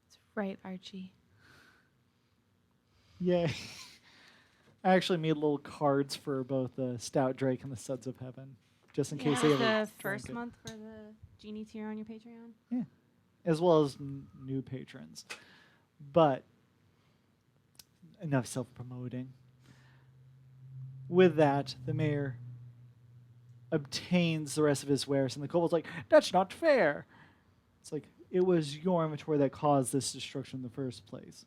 That's right, Archie. Yay. I actually made little cards for both the Stout Drake and the Suds of Heaven, just in case they ever the drank first it. month for the Genie tier on your Patreon. As well as new patrons. But enough self-promoting. With that, the mayor obtains the rest of his wares, and the kobold's like, "That's not fair." It's like, it was your inventory that caused this destruction in the first place.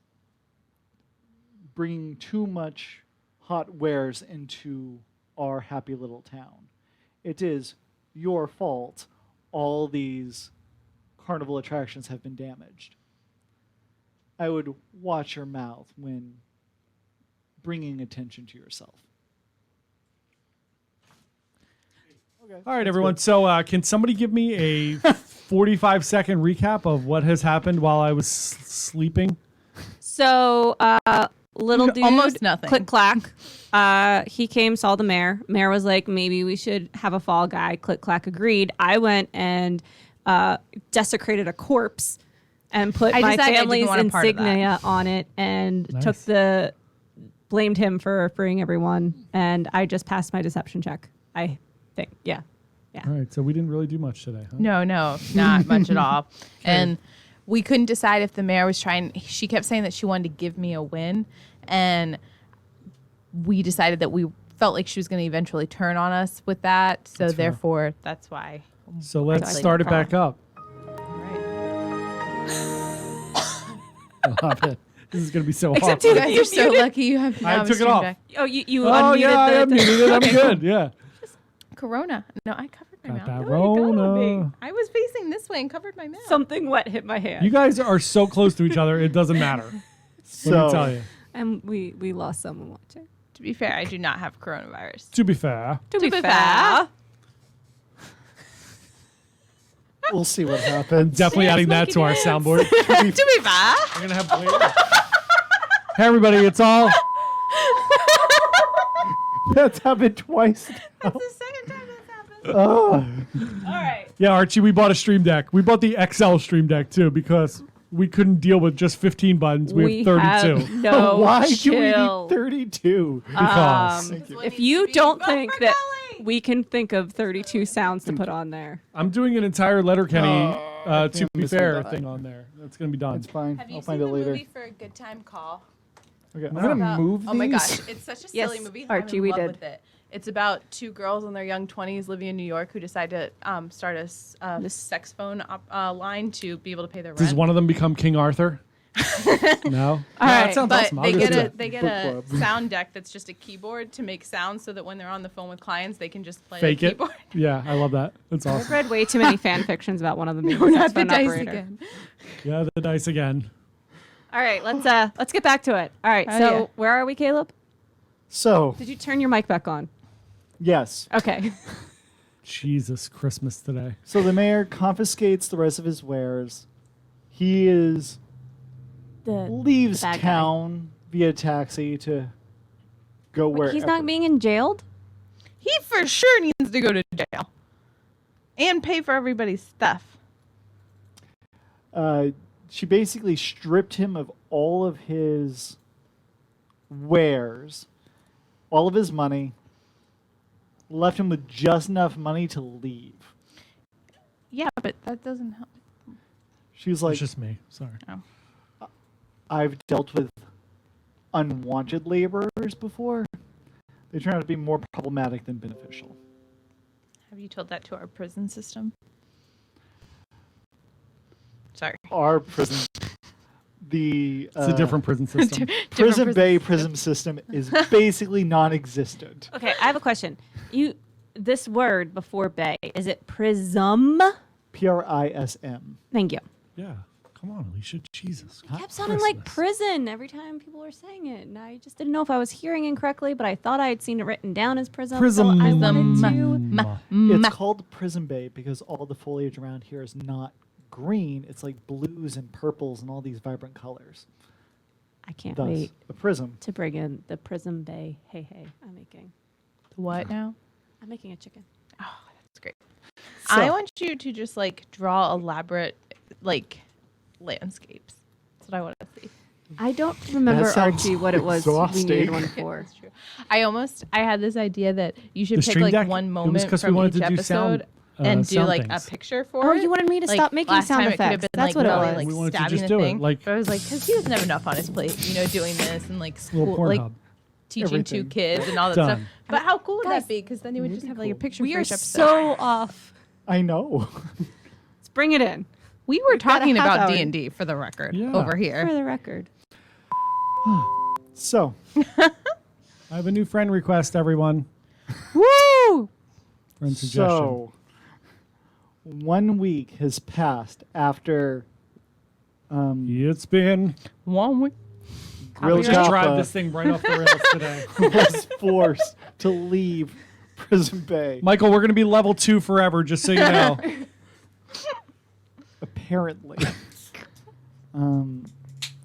Bringing too much hot wares into our happy little town. It is your fault all these carnival attractions have been damaged. I would watch your mouth when bringing attention to yourself. Okay. All right, everyone. So can somebody give me a 45-second recap of what has happened while I was sleeping? So, little dude, Almost nothing. Click clack. He came, saw the mayor. Mayor was like, maybe we should have a fall guy. Click clack agreed. I went and desecrated a corpse and put I my decided I didn't family's want a part of that. insignia on it and Nice. blamed him for freeing everyone. And I just passed my deception check. I think, yeah. All right, so we didn't really do much today, huh? No, not much at all. And we couldn't decide if the mayor was trying. She kept saying that she wanted to give me a win, and we decided that we felt like she was going to eventually turn on us with that. So That's fair. therefore, that's why. So let's Like start it prom. back up. Right. I love it. This is going to be so Except awkward. You guys are so lucky you have. I now took it stream off. deck. Oh, you Oh, unmuted yeah, I the... unmuted it. I'm good, yeah. Corona. No, I covered my Got mouth. that No, you gotta Rona. be. I was facing this way and covered my mouth. Something wet hit my hand. You guys are so close to each other, it doesn't matter. Let me tell you. And we lost someone watching. To be fair, I do not have coronavirus. To be fair, To be fair. We'll see what happens. definitely Dance, adding that monkey to our dance. soundboard. To be fair. We're going to have Blair. Hey, everybody, it's all. That's happened twice. That's the second time that's happened. Oh. All right. Yeah, Archie, we bought a Stream Deck. We bought the XL Stream Deck, too, because we couldn't deal with just 15 buttons. We have 32. Have no Why chill. do we need 32? Because Thank you. If you don't think that we can think of 32 sounds to put on there. I'm doing an entire Letterkenny, I to think be I'm missing fair, that. thing on there. That's going to be done. It's fine. Have you I'll seen find the it later. movie for a good time call? Okay, I'm No. gonna About- move these. Oh my gosh, it's such a Yes, silly movie. Archie, I'm in we love did. with it. It's about two girls in their young 20s living in New York who decide to start a sex phone line to be able to pay their Does rent. one of them become King Arthur? No? All that right, sounds But awesome. I'll they go get see a it. they get Book a club. sound deck that's just a keyboard to make sounds, so that when they're on the phone with clients, they can just play Fake the it. keyboard. Yeah, I love that. That's I've awesome. read way too many fan fictions about one of them being No, a not sex the phone dice operator. again. Yeah, the dice again. All right, let's get back to it. All right, Oh, so yeah. where are we, Caleb? So, Did you turn your mic back on? yes. Okay. Jesus, Christmas today. So the mayor confiscates the rest of his wares. He leaves bad guy. town via taxi to go where He's not being jailed? He for sure needs to go to jail and pay for everybody's stuff. She basically stripped him of all of his wares, all of his money, left him with just enough money to leave. Yeah, but that doesn't help. She's like, It's just me. Sorry. I've dealt with unwanted laborers before. They turn out to be more problematic than beneficial. Have you told that to our prison system? Sorry. Our prison, the It's a different prison system. Prison Bay prison system is basically non-existent. Okay, I have a question. This word before bay, is it prism? PRISM. Thank you. Yeah. Come on, Alicia. Jesus. It kept sounding like prison every time people were saying it, and I just didn't know if I was hearing incorrectly, but I thought I had seen it written down as prism. Prism. So I wanted to. It's called Prison Bay because all the foliage around here is not green. It's like blues and purples and all these vibrant colors. I can't Thus, wait a prism. to bring in the Prism Bay. Hey, I'm making. What now? I'm making a chicken. Oh, that's great. So, I want you to just like draw elaborate like landscapes. That's what I want to see. I don't remember, That sounds Archie, what it was we exhausting. needed one for. That's true. I had this idea that you should The pick Stream like Deck, one it was moment 'cause we from wanted each to do episode sound, and do sound like things. a picture for Oh, it. you wanted me to Like, stop making last sound time it could have effects. been, That's like, what it Molly, was. like We wanted to stabbing just the do it, thing. like- But I was like, because he doesn't have enough on his plate, doing this and like Little school, like Pornhub. teaching two Everything. kids and all that Done. stuff. But how cool would Guys, that be? Because then you would just have like a picture We for are each episode. so off. I know. Let's bring it in. We were got a talking half about hour. D&D for the record Yeah. over For here. the record. So, I have a new friend request, everyone. Woo! Friend suggestion. so 1 week has passed after It's been. 1 week. Grill Just drive Joppa this thing right off the rails today. was forced to leave Prison Bay. Michael, we're going to be level 2 forever, just so you know. Apparently.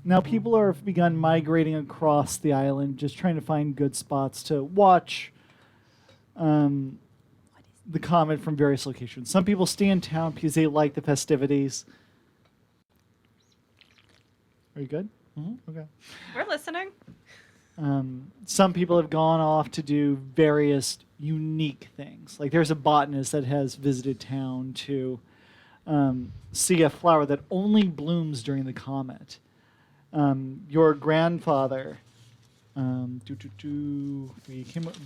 Now people have begun migrating across the island, just trying to find good spots to watch the comet from various locations. Some people stay in town because they like the festivities. Are you good? Mm-hmm. Okay. We're listening. Some people have gone off to do various unique things. Like there's a botanist that has visited town to see a flower that only blooms during the comet. Your grandfather,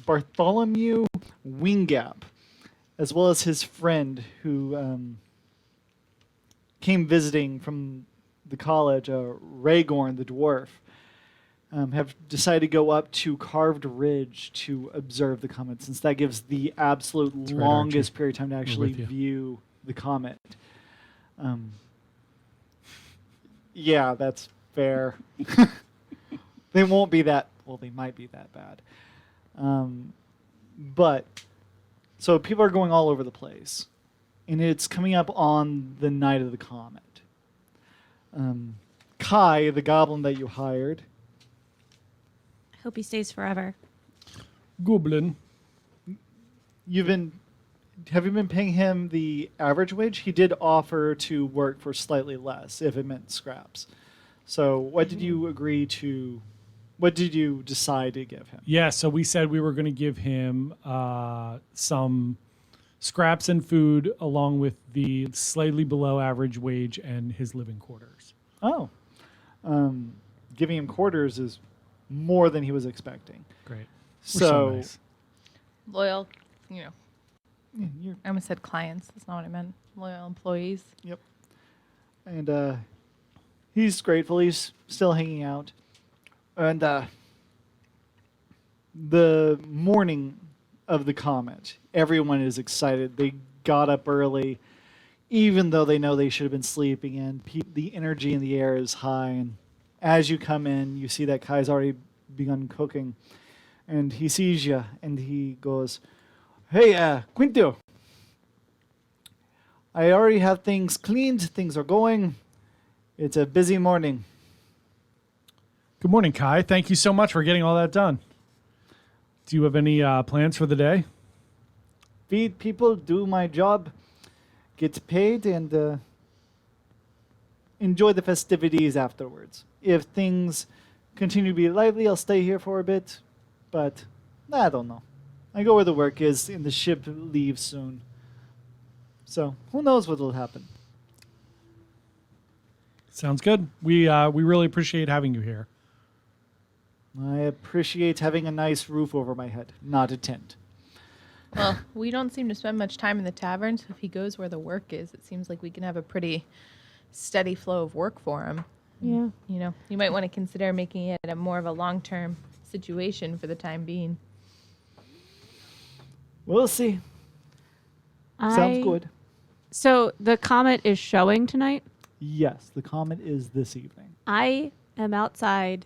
Bartholomew Wingap, as well as his friend who came visiting from the college, Rhaegorn the dwarf, have decided to go up to Carved Ridge to observe the comet, since that gives the absolute right, longest Archie. period of time to actually with you. view the comet. Yeah, that's fair. They won't be that, well, they might be that bad. But, so people are going all over the place. And it's coming up on the night of the comet. Kai, the goblin that you hired, I hope he stays forever. Goblin. have you been paying him the average wage? He did offer to work for slightly less if it meant scraps. So what did you decide to give him? Yeah, so we said we were going to give him some scraps and food along with the slightly below average wage and his living quarters. Oh. Giving him quarters is more than he was expecting. Great. We're So, nice. Loyal, yeah, I almost said clients. That's not what I meant. Loyal employees. and he's grateful. He's still hanging out. And the morning of the comet, everyone is excited. They got up early, even though they know they should have been sleeping. And the energy in the air is high. And as you come in, you see that Kai's already begun cooking. And he sees you, and he goes, "Hey, Quinto. I already have things cleaned. Things are going. It's a busy morning." Good morning, Kai. Thank you so much for getting all that done. Do you have any plans for the day? Feed people, do my job, get paid, and enjoy the festivities afterwards. If things continue to be lively, I'll stay here for a bit, but I don't know. I go where the work is, and the ship leaves soon. So who knows what will happen. Sounds good. We really appreciate having you here. I appreciate having a nice roof over my head, not a tent. Well, we don't seem to spend much time in the tavern, so if he goes where the work is, it seems like we can have a pretty steady flow of work for him. Yeah. You might want to consider making it a more of a long-term situation for the time being. We'll see. Sounds good. So the comet is showing tonight. Yes, the comet is this evening. I am outside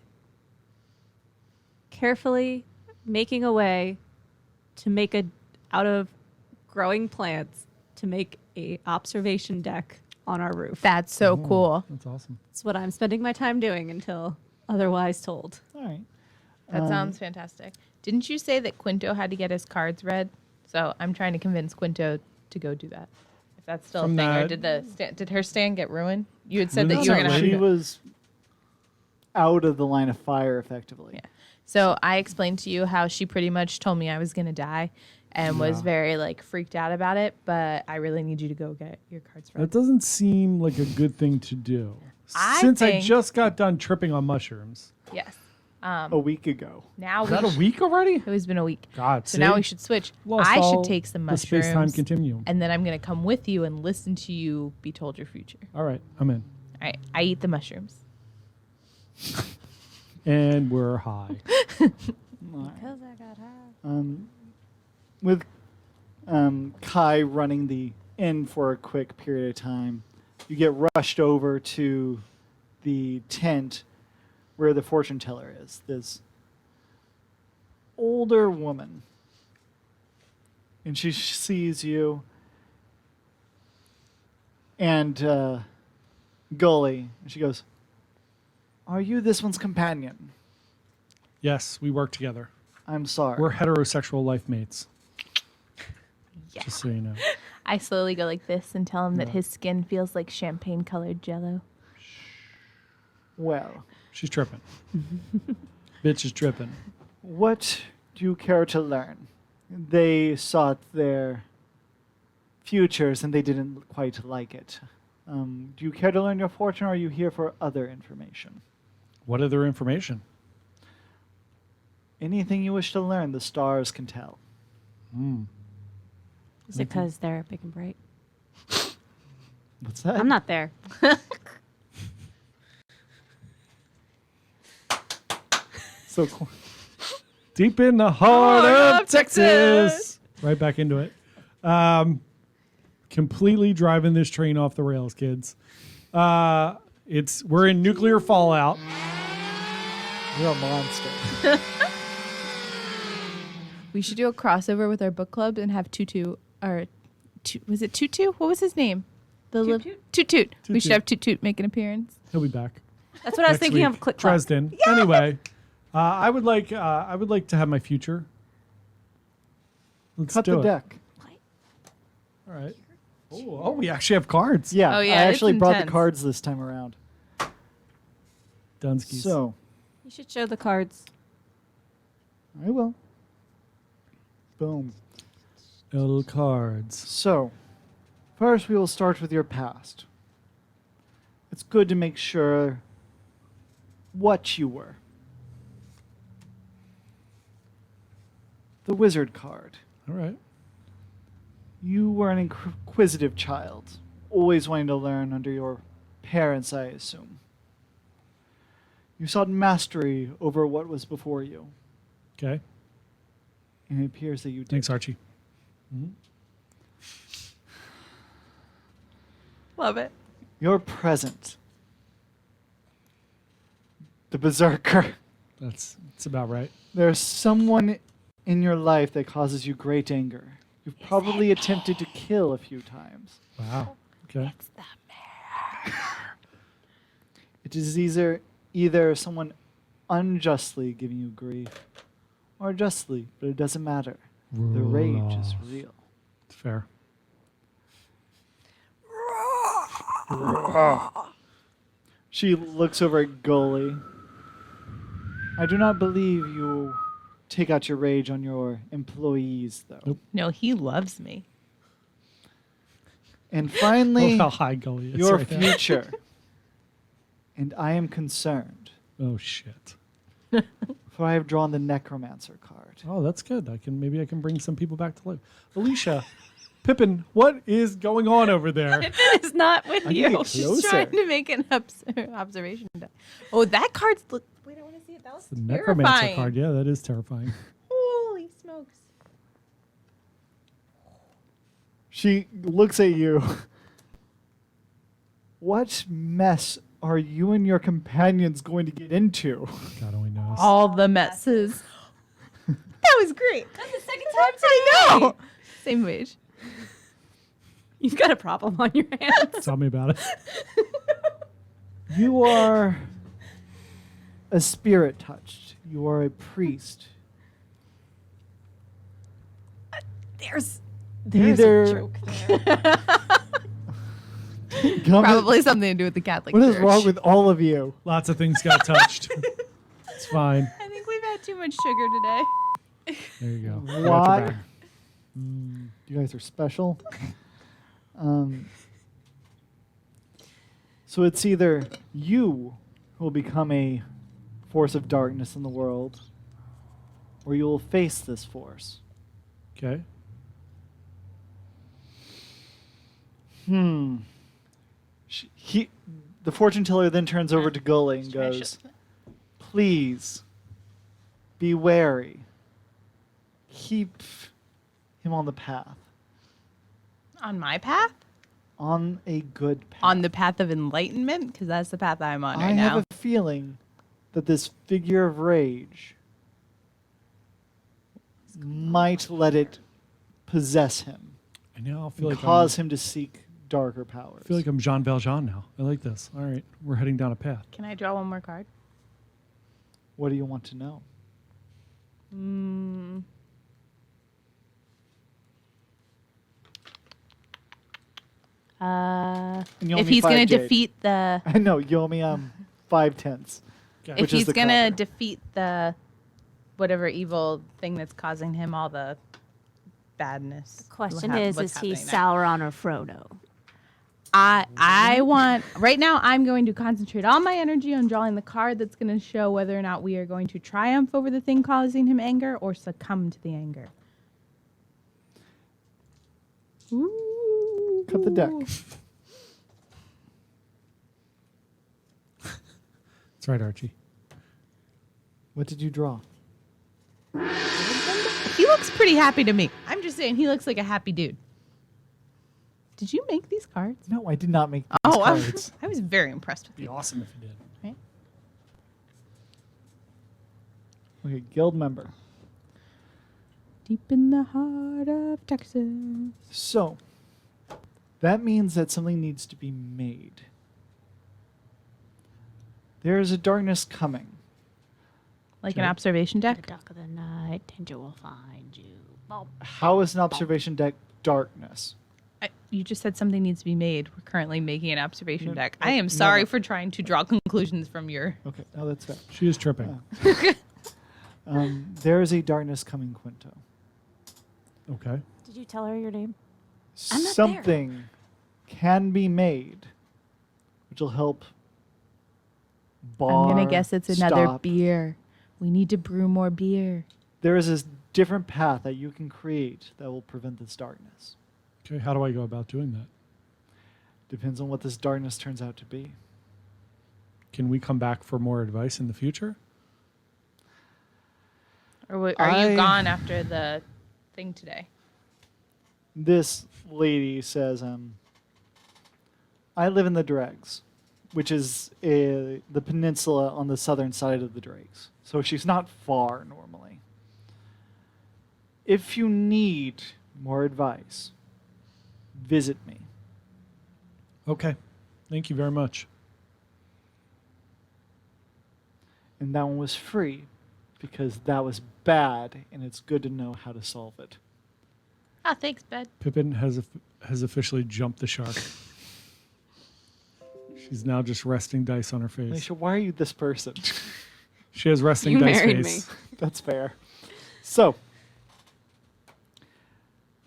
carefully making a way to make out of growing plants to make a observation deck on our roof. That's so cool. That's awesome. That's what I'm spending my time doing until otherwise told. All right. That sounds fantastic. Didn't you say that Quinto had to get his cards read? So I'm trying to convince Quinto to go do that. If that's still From a thing, or that- did her stand get ruined? You had said No, that you were no, going to have She to. was. out of the line of fire effectively. Yeah. So I explained to you how she pretty much told me I was going to die and was Yeah. very like freaked out about it, but I really need you to go get your cards from. That doesn't seem like a good thing to do. I Since I think- just got done tripping on mushrooms. Yes. A week ago. Now Is that a week already? It has been a week. God, So now we should switch. I should take some the space-time mushrooms, continuum. and then I'm going to come with you and listen to you be told your future. All right, I'm in. All right. I eat the mushrooms. And we're high. Because I got high. With Kai running the inn for a quick period of time, you get rushed over to the tent where the fortune teller is. This older woman. And she sees you and Gully. And she goes, "Are you this one's companion?" Yes, we work together. I'm sorry. We're heterosexual life mates. Yeah. Just so you know. I slowly go like this and tell him that Yeah. his skin feels like champagne-colored Jello. Well, She's tripping. Bitch is tripping. what do you care to learn? They sought their futures and they didn't quite like it. Do you care to learn your fortune, or are you here for other information? What other information? Anything you wish to learn, the stars can tell. Is it because they're big and bright? What's that? I'm not there. So cool. Deep in the heart Heart of Texas. Right back into it. Completely driving this train off the rails, kids. We're in nuclear fallout. You're a monster. We should do a crossover with our book club and have Tutu, or was it Tutu? What was his name? Toot Toot Toot. We Toot should Toot. have Toot Toot make an appearance. He'll be back. That's what I was next thinking week. of. Click Club. Dresden. Anyway, I would like to have my future. Let's Cut do the it. deck. All right. Oh, we actually have cards. Yeah, Oh, yeah, I it's actually brought the intense. cards this time around. Dunskies. So, You should show the cards. I will. Boom. L cards. So, first we will start with your past. It's good to make sure what you were. The wizard card. All right. You were an inquisitive child, always wanting to learn under your parents, I assume. You sought mastery over what was before you, Okay. and it appears that you did. Thanks, Archie. Love it. Your present. The berserker. That's about right. There's someone in your life that causes you great anger. You've probably attempted to kill a few times. Wow. Okay. It is either someone unjustly giving you grief or justly, but it doesn't matter. The rage is real. Fair. She looks over at Gully. I do not believe you take out your rage on your employees, though. Nope. No, he loves me. And finally, Oh, how high Gully is your right now. future. And I am concerned, Oh shit. for I have drawn the necromancer card. Oh, that's good. Maybe I can bring some people back to life. Alicia, Pippin, what is going on over there? It's not with I need to you. get She's closer. trying to make an observation. Oh, that card's look. Wait, I want to see it. That was The necromancer terrifying. card. Yeah, that is terrifying. Holy smokes! She looks at you. What mess are you and your companions going to get into? God only knows. All the messes. That was great. That's the second time I know. Same wage. You've got a problem on your hands. Tell me about it. You are a spirit touched. You are a priest. There's Either a joke there. Probably something to do with the Catholic What Church. is wrong with all of you? Lots of things got touched. It's fine. I think we've had too much sugar today. There you go. I got your Why? back. You guys are special. So it's either you who will become a force of darkness in the world, or you will face this force. Okay. The fortune teller then turns over to Gully and goes, "Please, be wary. Keep him on the path, On my path? on a good path." On the path of enlightenment? Because that's the path I'm on I right now. have a feeling that this figure of rage might let it possess him And now I feel and like cause him to seek darker powers. I feel like I'm Jean Valjean now. I like this. All right, we're heading down a path. Can I draw one more card? What do you want to know? And you owe If me he's going 5 to jade. defeat the... I know, you owe me 5 tenths. Okay. If which is he's the going to cover. defeat the whatever evil thing that's causing him all the badness. Question what's is he happening now. Sauron or Frodo? I want right now I'm going to concentrate all my energy on drawing the card that's going to show whether or not we are going to triumph over the thing causing him anger or succumb to the anger. Ooh. Cut the deck. That's right, Archie. What did you draw? He looks pretty happy to me. I'm just saying he looks like a happy dude. Did you make these cards? No, I did not make these Oh, cards. I was very impressed with Be you. awesome if you did. Right? Okay, guild member. Deep in the heart of Texas. So, that means that something needs to be made. There is a darkness coming. Like an Okay. observation The deck? duck of the night, danger will find you. Boom. How is an observation deck darkness? You just said something needs to be made. We're currently making an observation No, deck. no, I am no, sorry no. for trying to draw conclusions from your... Okay, no, that's fair. She is tripping. There is a darkness coming, Quinto. Okay. Did you tell her your name? I'm not there. Something can be made which will help bar, I'm going to guess it's another stop. beer. We need to brew more beer. There is a different path that you can create that will prevent this darkness. Okay. How do I go about doing that? Depends on what this darkness turns out to be. Can we come back for more advice in the future? Or are I- you gone after the thing today? This lady says, I live in the Dregs, which is the peninsula on the southern side of the Drakes. So she's not far normally. If you need more advice, visit me. Okay. Thank you very much. And that one was free because that was bad, and it's good to know how to solve it. Oh, thanks, bud. Pippin has officially jumped the shark. She's now just resting dice on her face. Alicia, why are you this person? She has resting You dice married face. That's fair. So,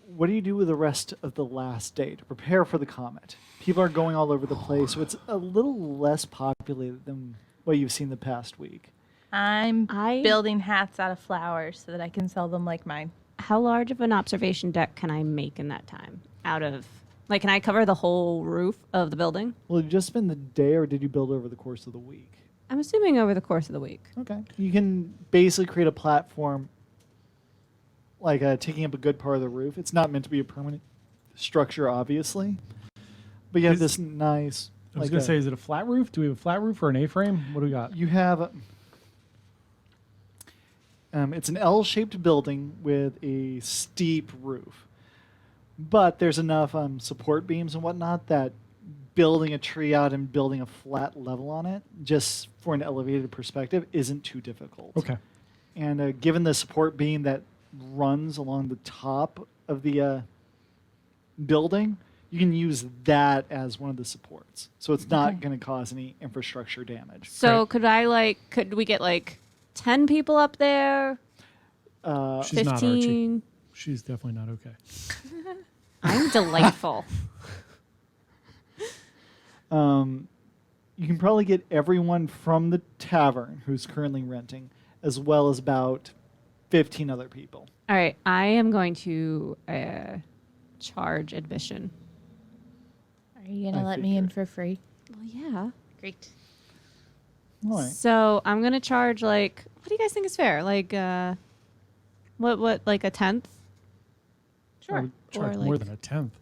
what do you do with the rest of the last day to prepare for the comet? People are going all over the place, so it's a little less populated than what you've seen the past week. I'm I- building hats out of flowers so that I can sell them like mine. How large of an observation deck can I make in that time? Out of, like, can I cover the whole roof of the building? Well, did you just spend the day, or did you build over the course of the week? I'm assuming over the course of the week. Okay. You can basically create a platform, like taking up a good part of the roof. It's not meant to be a permanent structure, obviously, but you have this nice. I was like going to a- say, is it a flat roof? Do we have a flat roof or an A-frame? What do we got? You have. It's an L-shaped building with a steep roof, but there's enough support beams and whatnot that building a tree out and building a flat level on it, just for an elevated perspective, isn't too difficult. Okay. And given the support beam that runs along the top of the building, you can use that as one of the supports. So it's not Okay. going to cause any infrastructure damage. So could we get like 10 people up there? She's not Archie. 15? She's definitely not okay. I'm delightful. You can probably get everyone from the tavern who's currently renting, as well as about 15 other people. All right, I am going to charge admission. Are you gonna I let me in figured. for free? Well, yeah. Great. All right. So I'm gonna charge like, what do you guys think is fair? Like, what, like a 10th? I would charge Or more like- than a tenth.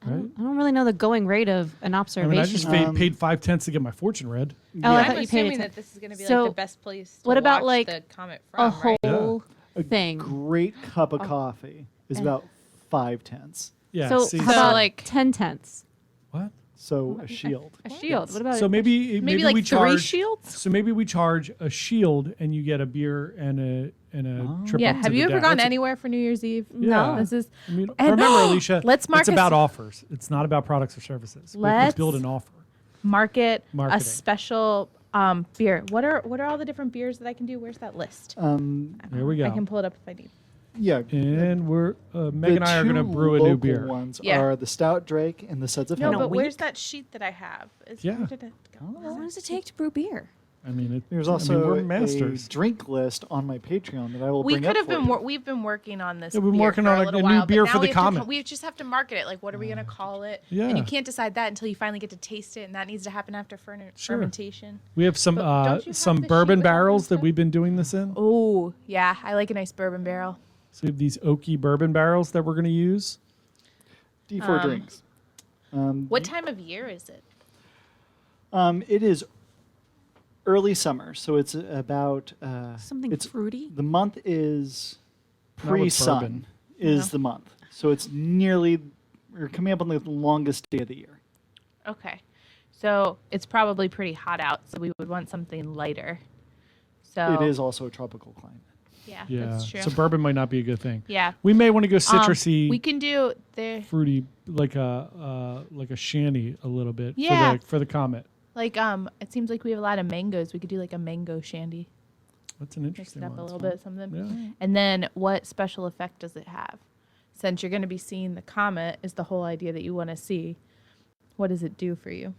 I Right? don't really know the going rate of an I observation. mean, I just paid 5/10 to get my fortune read. Oh, I Yeah. thought you paid it. that this is gonna be So, like the best place to what about, watch like, the comet a from, right? whole A thing. great cup of Oh. coffee is And- about 5/10. Yeah. So see, how about So, like like- 10 tenths? what? So a shield. A shield. What about So maybe Maybe like we 3 charge. shields? So maybe we charge a shield and you get a beer and a Oh. trip. Yeah. up to Have the you ever deck. gone That's a- anywhere for New Year's Eve? Yeah. This is. I mean, And- remember, Alicia, Let's mark it's a about s- offers. It's not about products or services. We have Let's- to build an offer. Market a Marketing. special beer. What are all the different beers that I can do? Where's that list? There we go. I can pull it up if I need. Yeah. And we're Meg The and I are going to two brew a new local beer. ones Yeah. are the Stout Drake and the Suds of No, Heaven. but week? where's that sheet that I have? Yeah. Where did it go? How long does it take to brew beer? I mean, There's I also mean, we're a masters. drink list on my Patreon that I will We bring could up have for been. you. We've been working on this. Yeah, we've been beer working for on a little a new while, but beer now for we the have to Comet. we just have to market it. Like, what are we gonna call it? Yeah. And you can't decide that until you finally get to taste it, and that needs to happen after Sure. fermentation. We have some But don't you have some the sheet bourbon with all barrels this that stuff? we've been doing this in. Oh yeah, I like a nice bourbon barrel. So we have these oaky bourbon barrels that we're going to use. D4 drinks. What time of year is it? It is early summer, so it's about Something it's fruity? the month is Not with pre-sun bourbon. is No. the month, so it's nearly we're coming up on the longest day of the year. Okay, so it's probably pretty hot out, so we would want something lighter. So It is also a tropical climate. Yeah, Yeah. that's true. So bourbon might not be a good thing. Yeah, We may want to go citrusy, we can do the fruity, like a shandy a little bit Yeah. for the Comet. like. It seems like we have a lot of mangoes. We could do like a mango shandy. That's an Mix interesting it up one. a little bit, something. Yeah. And then what special effect does it have? Since you're going to be seeing the comet, is the whole idea that you want to see. What does it do for you?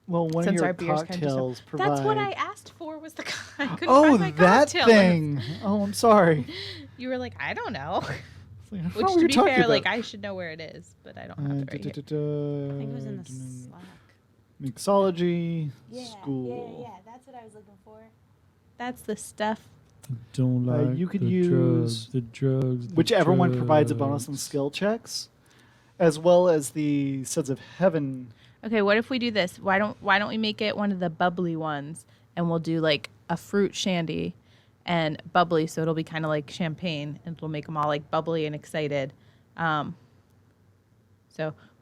Well, one Since of our your beers kind of cocktails provide. That's what I asked for. Was the I couldn't Oh, find my that cocktail. thing! Oh, I'm sorry. You were like, I don't know. It's like, I Which, thought we to were be talking fair, about- like I should know where it is, but I don't have it right here. I think it was in the Slack. Mixology school. That's what I was looking for. That's the stuff. Don't like you could the use drugs. The Whichever one provides a bonus on drugs. skill checks, as well as the Suds of Heaven. Okay, what if we do this? Why don't we make it one of the bubbly ones, and we'll do like a fruit shandy and bubbly, so it'll be kind of like champagne, and it'll make them all like bubbly and excited. So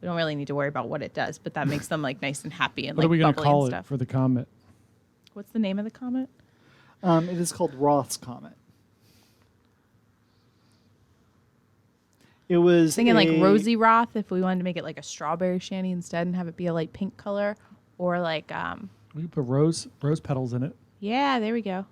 we don't really need to worry about what it does, but that makes them like nice and happy and What like are we going to bubbly call and it stuff. for the Comet? What's the name of the comet? It is called Roth's Comet. It was Thinking like a- Rosy Roth, if we wanted to make it like a strawberry shandy instead and have it be a light pink color, or like We could put rose petals in it. yeah, there we go.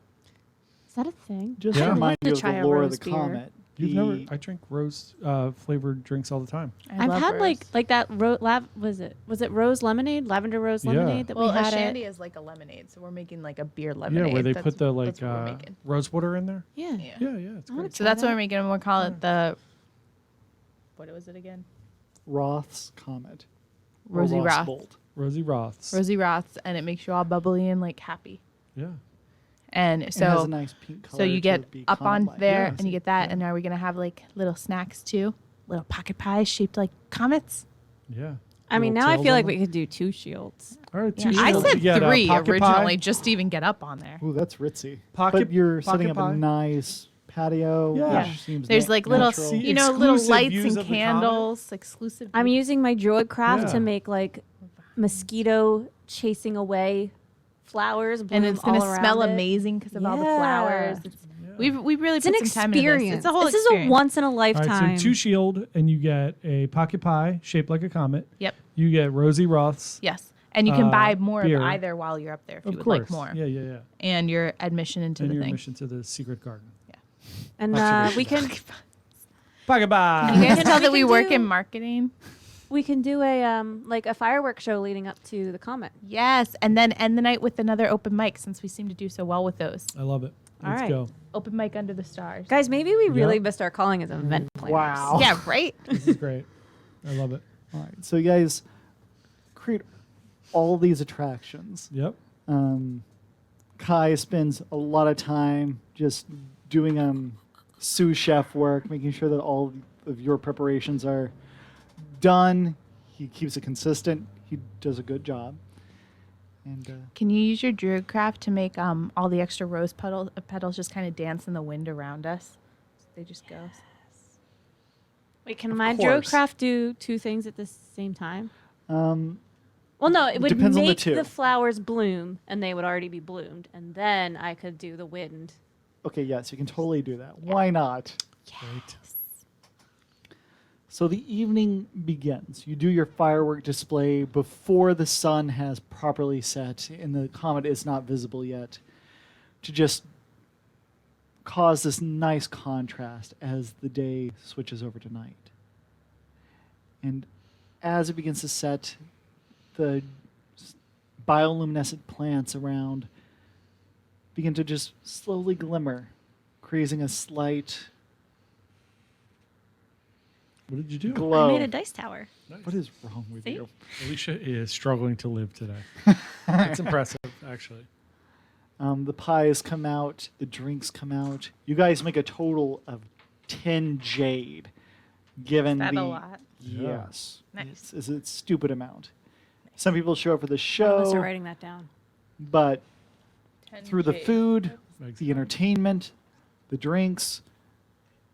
Is that a thing? Just Yeah. to I'd remind love to you of try the a lore of rose the beer. comet. You've the- never? I drink rose flavored drinks all the time. I I've love had rose. like that was it rose lemonade, lavender rose Yeah. lemonade that Well, we a had shandy at is like a lemonade, so we're making like a beer lemonade. Yeah, where they That's- put the like that's what we're making. rose water in there. yeah. Yeah. Yeah, yeah, it's I wanna great. So try that's what that. we're making. And we'll call it the. What was it again? Roth's Comet. Or Rosy Roth's Roth. Bolt. Rosy Roths. Rosy Roths, and it makes you all bubbly and like happy. Yeah. And It has a so, nice pink color. so you to get be up on comet-like. there, Yeah, and you get that. yeah. And are we gonna have like little snacks too? Little pocket pies shaped like comets. Yeah. I mean, Little now I tails feel on like them. we could do 2 shields. All right, Yeah, two I shields. said You get a 3 pocket originally, pie. just to even get up on there. Ooh, that's ritzy. Pocket- but you're setting pocket up pie? a nice patio. Yeah. Which seems There's like little, natural. See, you know, little exclusive lights views and of the candles, exclusive. I'm views. using my droidcraft Yeah. to make like mosquito chasing away flowers, and bloom it's gonna all around smell it. amazing because of all the Yeah. flowers. It's Yeah. We've really It's an put some time into this. experience. It's a whole This is experience. a once in a All lifetime. right, so 2 shield, and you get a pocket pie shaped like a comet. Yep. You get Rosie Roth's. Yes. And you can buy more beer. of either while you're up there if you Of would course. like more. Yeah. And your admission into And the your thing. admission to the secret garden. And Observation we can Pocket pie. You guys know that we we can work do- in marketing? we can do a like a fireworks show leading up to the Comet. Yes. And then end the night with another open mic since we seem to do so well with those. I love it. All Let's right. go. Open mic under the stars. Guys, maybe we really Yep. missed our calling as event planners. Wow. Yeah, right? This is great. I love it. All right. So you guys create all these attractions. Yep. Kai spends a lot of time just doing sous chef work, making sure that all of your preparations are done. He keeps it consistent. He does a good job. And Can you use your druid craft to make all the extra rose petals just kind of dance in the wind around us? They just go. Wait, can Of my course. Druidcraft do two things at the same time? um, Well, no, it would Depends on the make two. the flowers bloom, and they would already be bloomed, and then I could do the wind. okay, yes, you can totally do that. Why not? Great. So the evening begins. You do your firework display before the sun has properly set and the comet is not visible yet, to just cause this nice contrast as the day switches over to night. And as it begins to set, the bioluminescent plants around begin to just slowly glimmer, creating a slight What did you do? glow. I made a dice tower. What is wrong with See? you? Alicia is struggling to live today. It's impressive, actually. The pies come out, the drinks come out. You guys make a total of 10 jade, given Is that the a lot? yes, Nice. it's a stupid amount. Some people show up for the None of us are show, writing that down. but through the food, Makes the sense. entertainment, the drinks,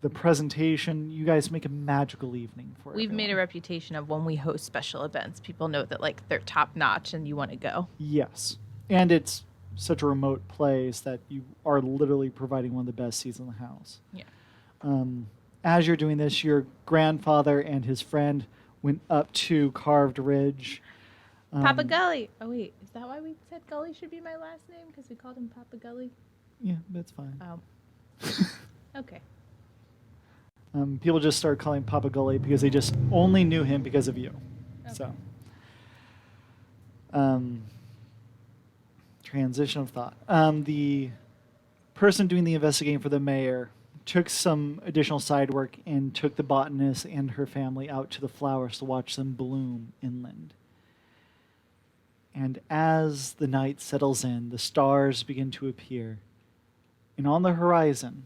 the presentation, you guys make a magical evening for We've made a everyone. reputation of when we host special events, people know that like they're top notch and you want to go. Yes, and it's such a remote place that you are literally providing one of the best seats in the house. Yeah. As you're doing this, your grandfather and his friend went up to Carved Ridge. Papa Gully. Oh wait, is that why we said Gully should be my last name? Because we called him Papa Gully. Yeah, that's fine. Oh. Okay. People just started calling Papa Gully because they just only knew him because of you. So, transition of thought. The person doing the investigating for the mayor took some additional side work and took the botanist and her family out to the flowers to watch them bloom inland. And as the night settles in, the stars begin to appear. And on the horizon,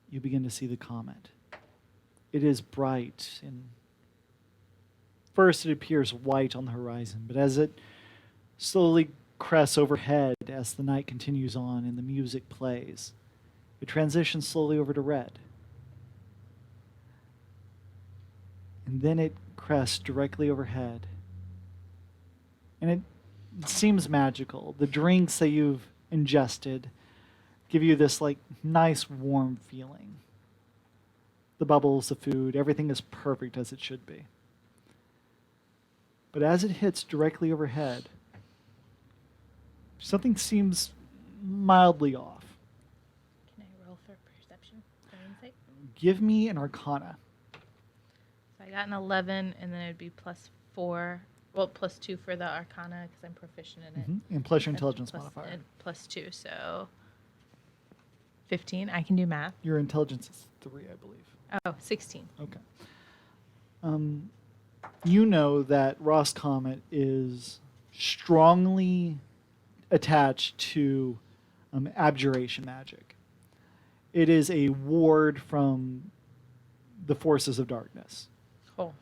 you begin to see the comet. It is bright, and first it appears white on the horizon, but as it slowly crests overhead as the night continues on and the music plays, it transitions slowly over to red. And then it crests directly overhead. And it seems magical. The drinks that you've ingested give you this like nice warm feeling. The bubbles, the food, everything is perfect as it should be. But as it hits directly overhead, something seems mildly off. Can I roll for perception or insight? Give me an arcana. So I got an 11, and then it'd be +4. Well, +2 for the Arcana because I'm proficient in it. And plus your And intelligence plus- modifier. and +2, so 15. I can do math. Your intelligence is 3, I believe. Oh, 16. Okay. You know that Ross Comet is strongly attached to abjuration magic. It is a ward from the forces of darkness. Cool.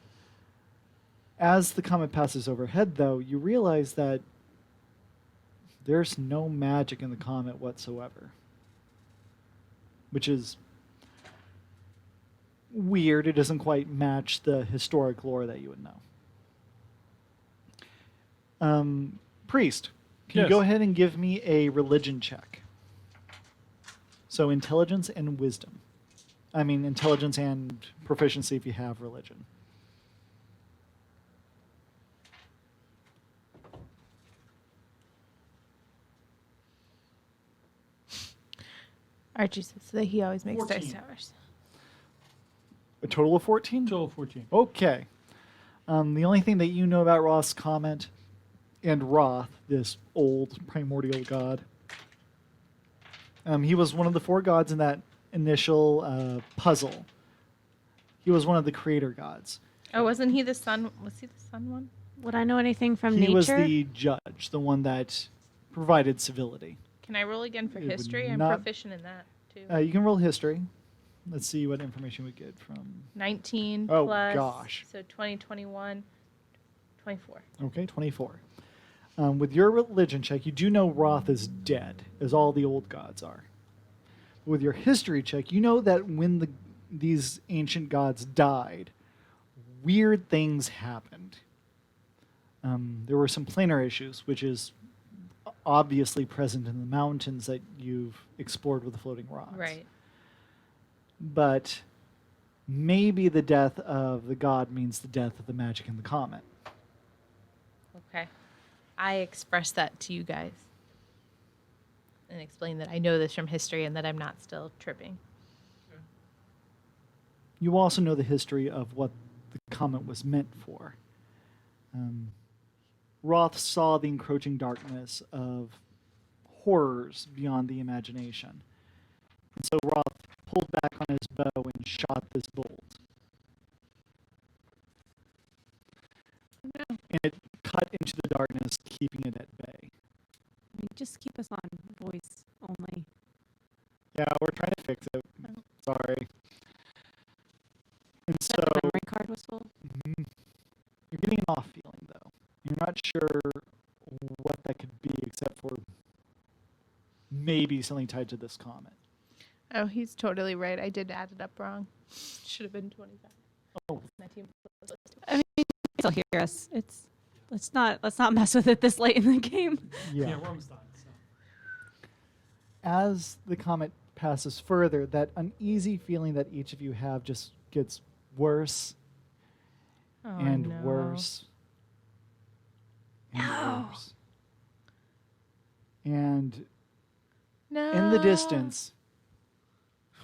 As the comet passes overhead, though, you realize that there's no magic in the comet whatsoever, which is weird. It doesn't quite match the historic lore that you would know. Priest, can you Yes. go ahead and give me a religion check? So intelligence and wisdom. I mean, intelligence and proficiency if you have religion. Archie says that he always makes 14. dice towers. A total of 14? Total 14. Okay. The only thing that you know about Roth's Comet and Roth, this old primordial god, he was one of the 4 gods in that initial puzzle. He was one of the creator gods. Oh, wasn't he the sun? Was he the sun one? Would I know anything from He nature? was the judge, the one that provided civility. Can I roll again for It would history? I'm not- proficient in that too. You can roll history. Let's see what information we get from. 19 Oh, plus. gosh. So 20, 21, 24. Okay, 24. With your religion check, you do know Roth is dead, as all the old gods are. With your history check, you know that when these ancient gods died, weird things happened. There were some planar issues, which is obviously present in the mountains that you've explored with the floating rods. Right. But maybe the death of the god means the death of the magic in the comet. Okay. I express that to you guys and explain that I know this from history and that I'm not still tripping. You also know the history of what the comet was meant for. Roth saw the encroaching darkness of horrors beyond the imagination. And so Roth pulled back on his bow and shot this bolt. And it cut into the darkness, keeping it at bay. I mean, just keep us on voice only. Yeah, we're trying to fix it. Sorry. And so The memory card was full. you're getting an off feeling, though. You're not sure what that could be, except for maybe something tied to this comet. Oh, he's totally right. I did add it up wrong. Should have been 25. Oh. 19 plus 2. I mean, they'll hear us. Let's not mess with it this late in the game. Yeah, we're almost done. So. As the comet passes further, that uneasy feeling that each of you have just gets worse Oh, and no. worse and worse. And No. in the distance,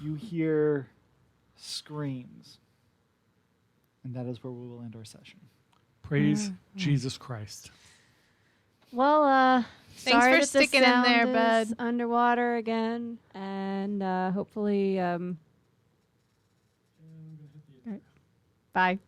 you hear screams. And that is where we will end our session. Praise Jesus Christ. Well, Thanks sorry for that the sticking in there, sound is bud. underwater again, and hopefully, bye.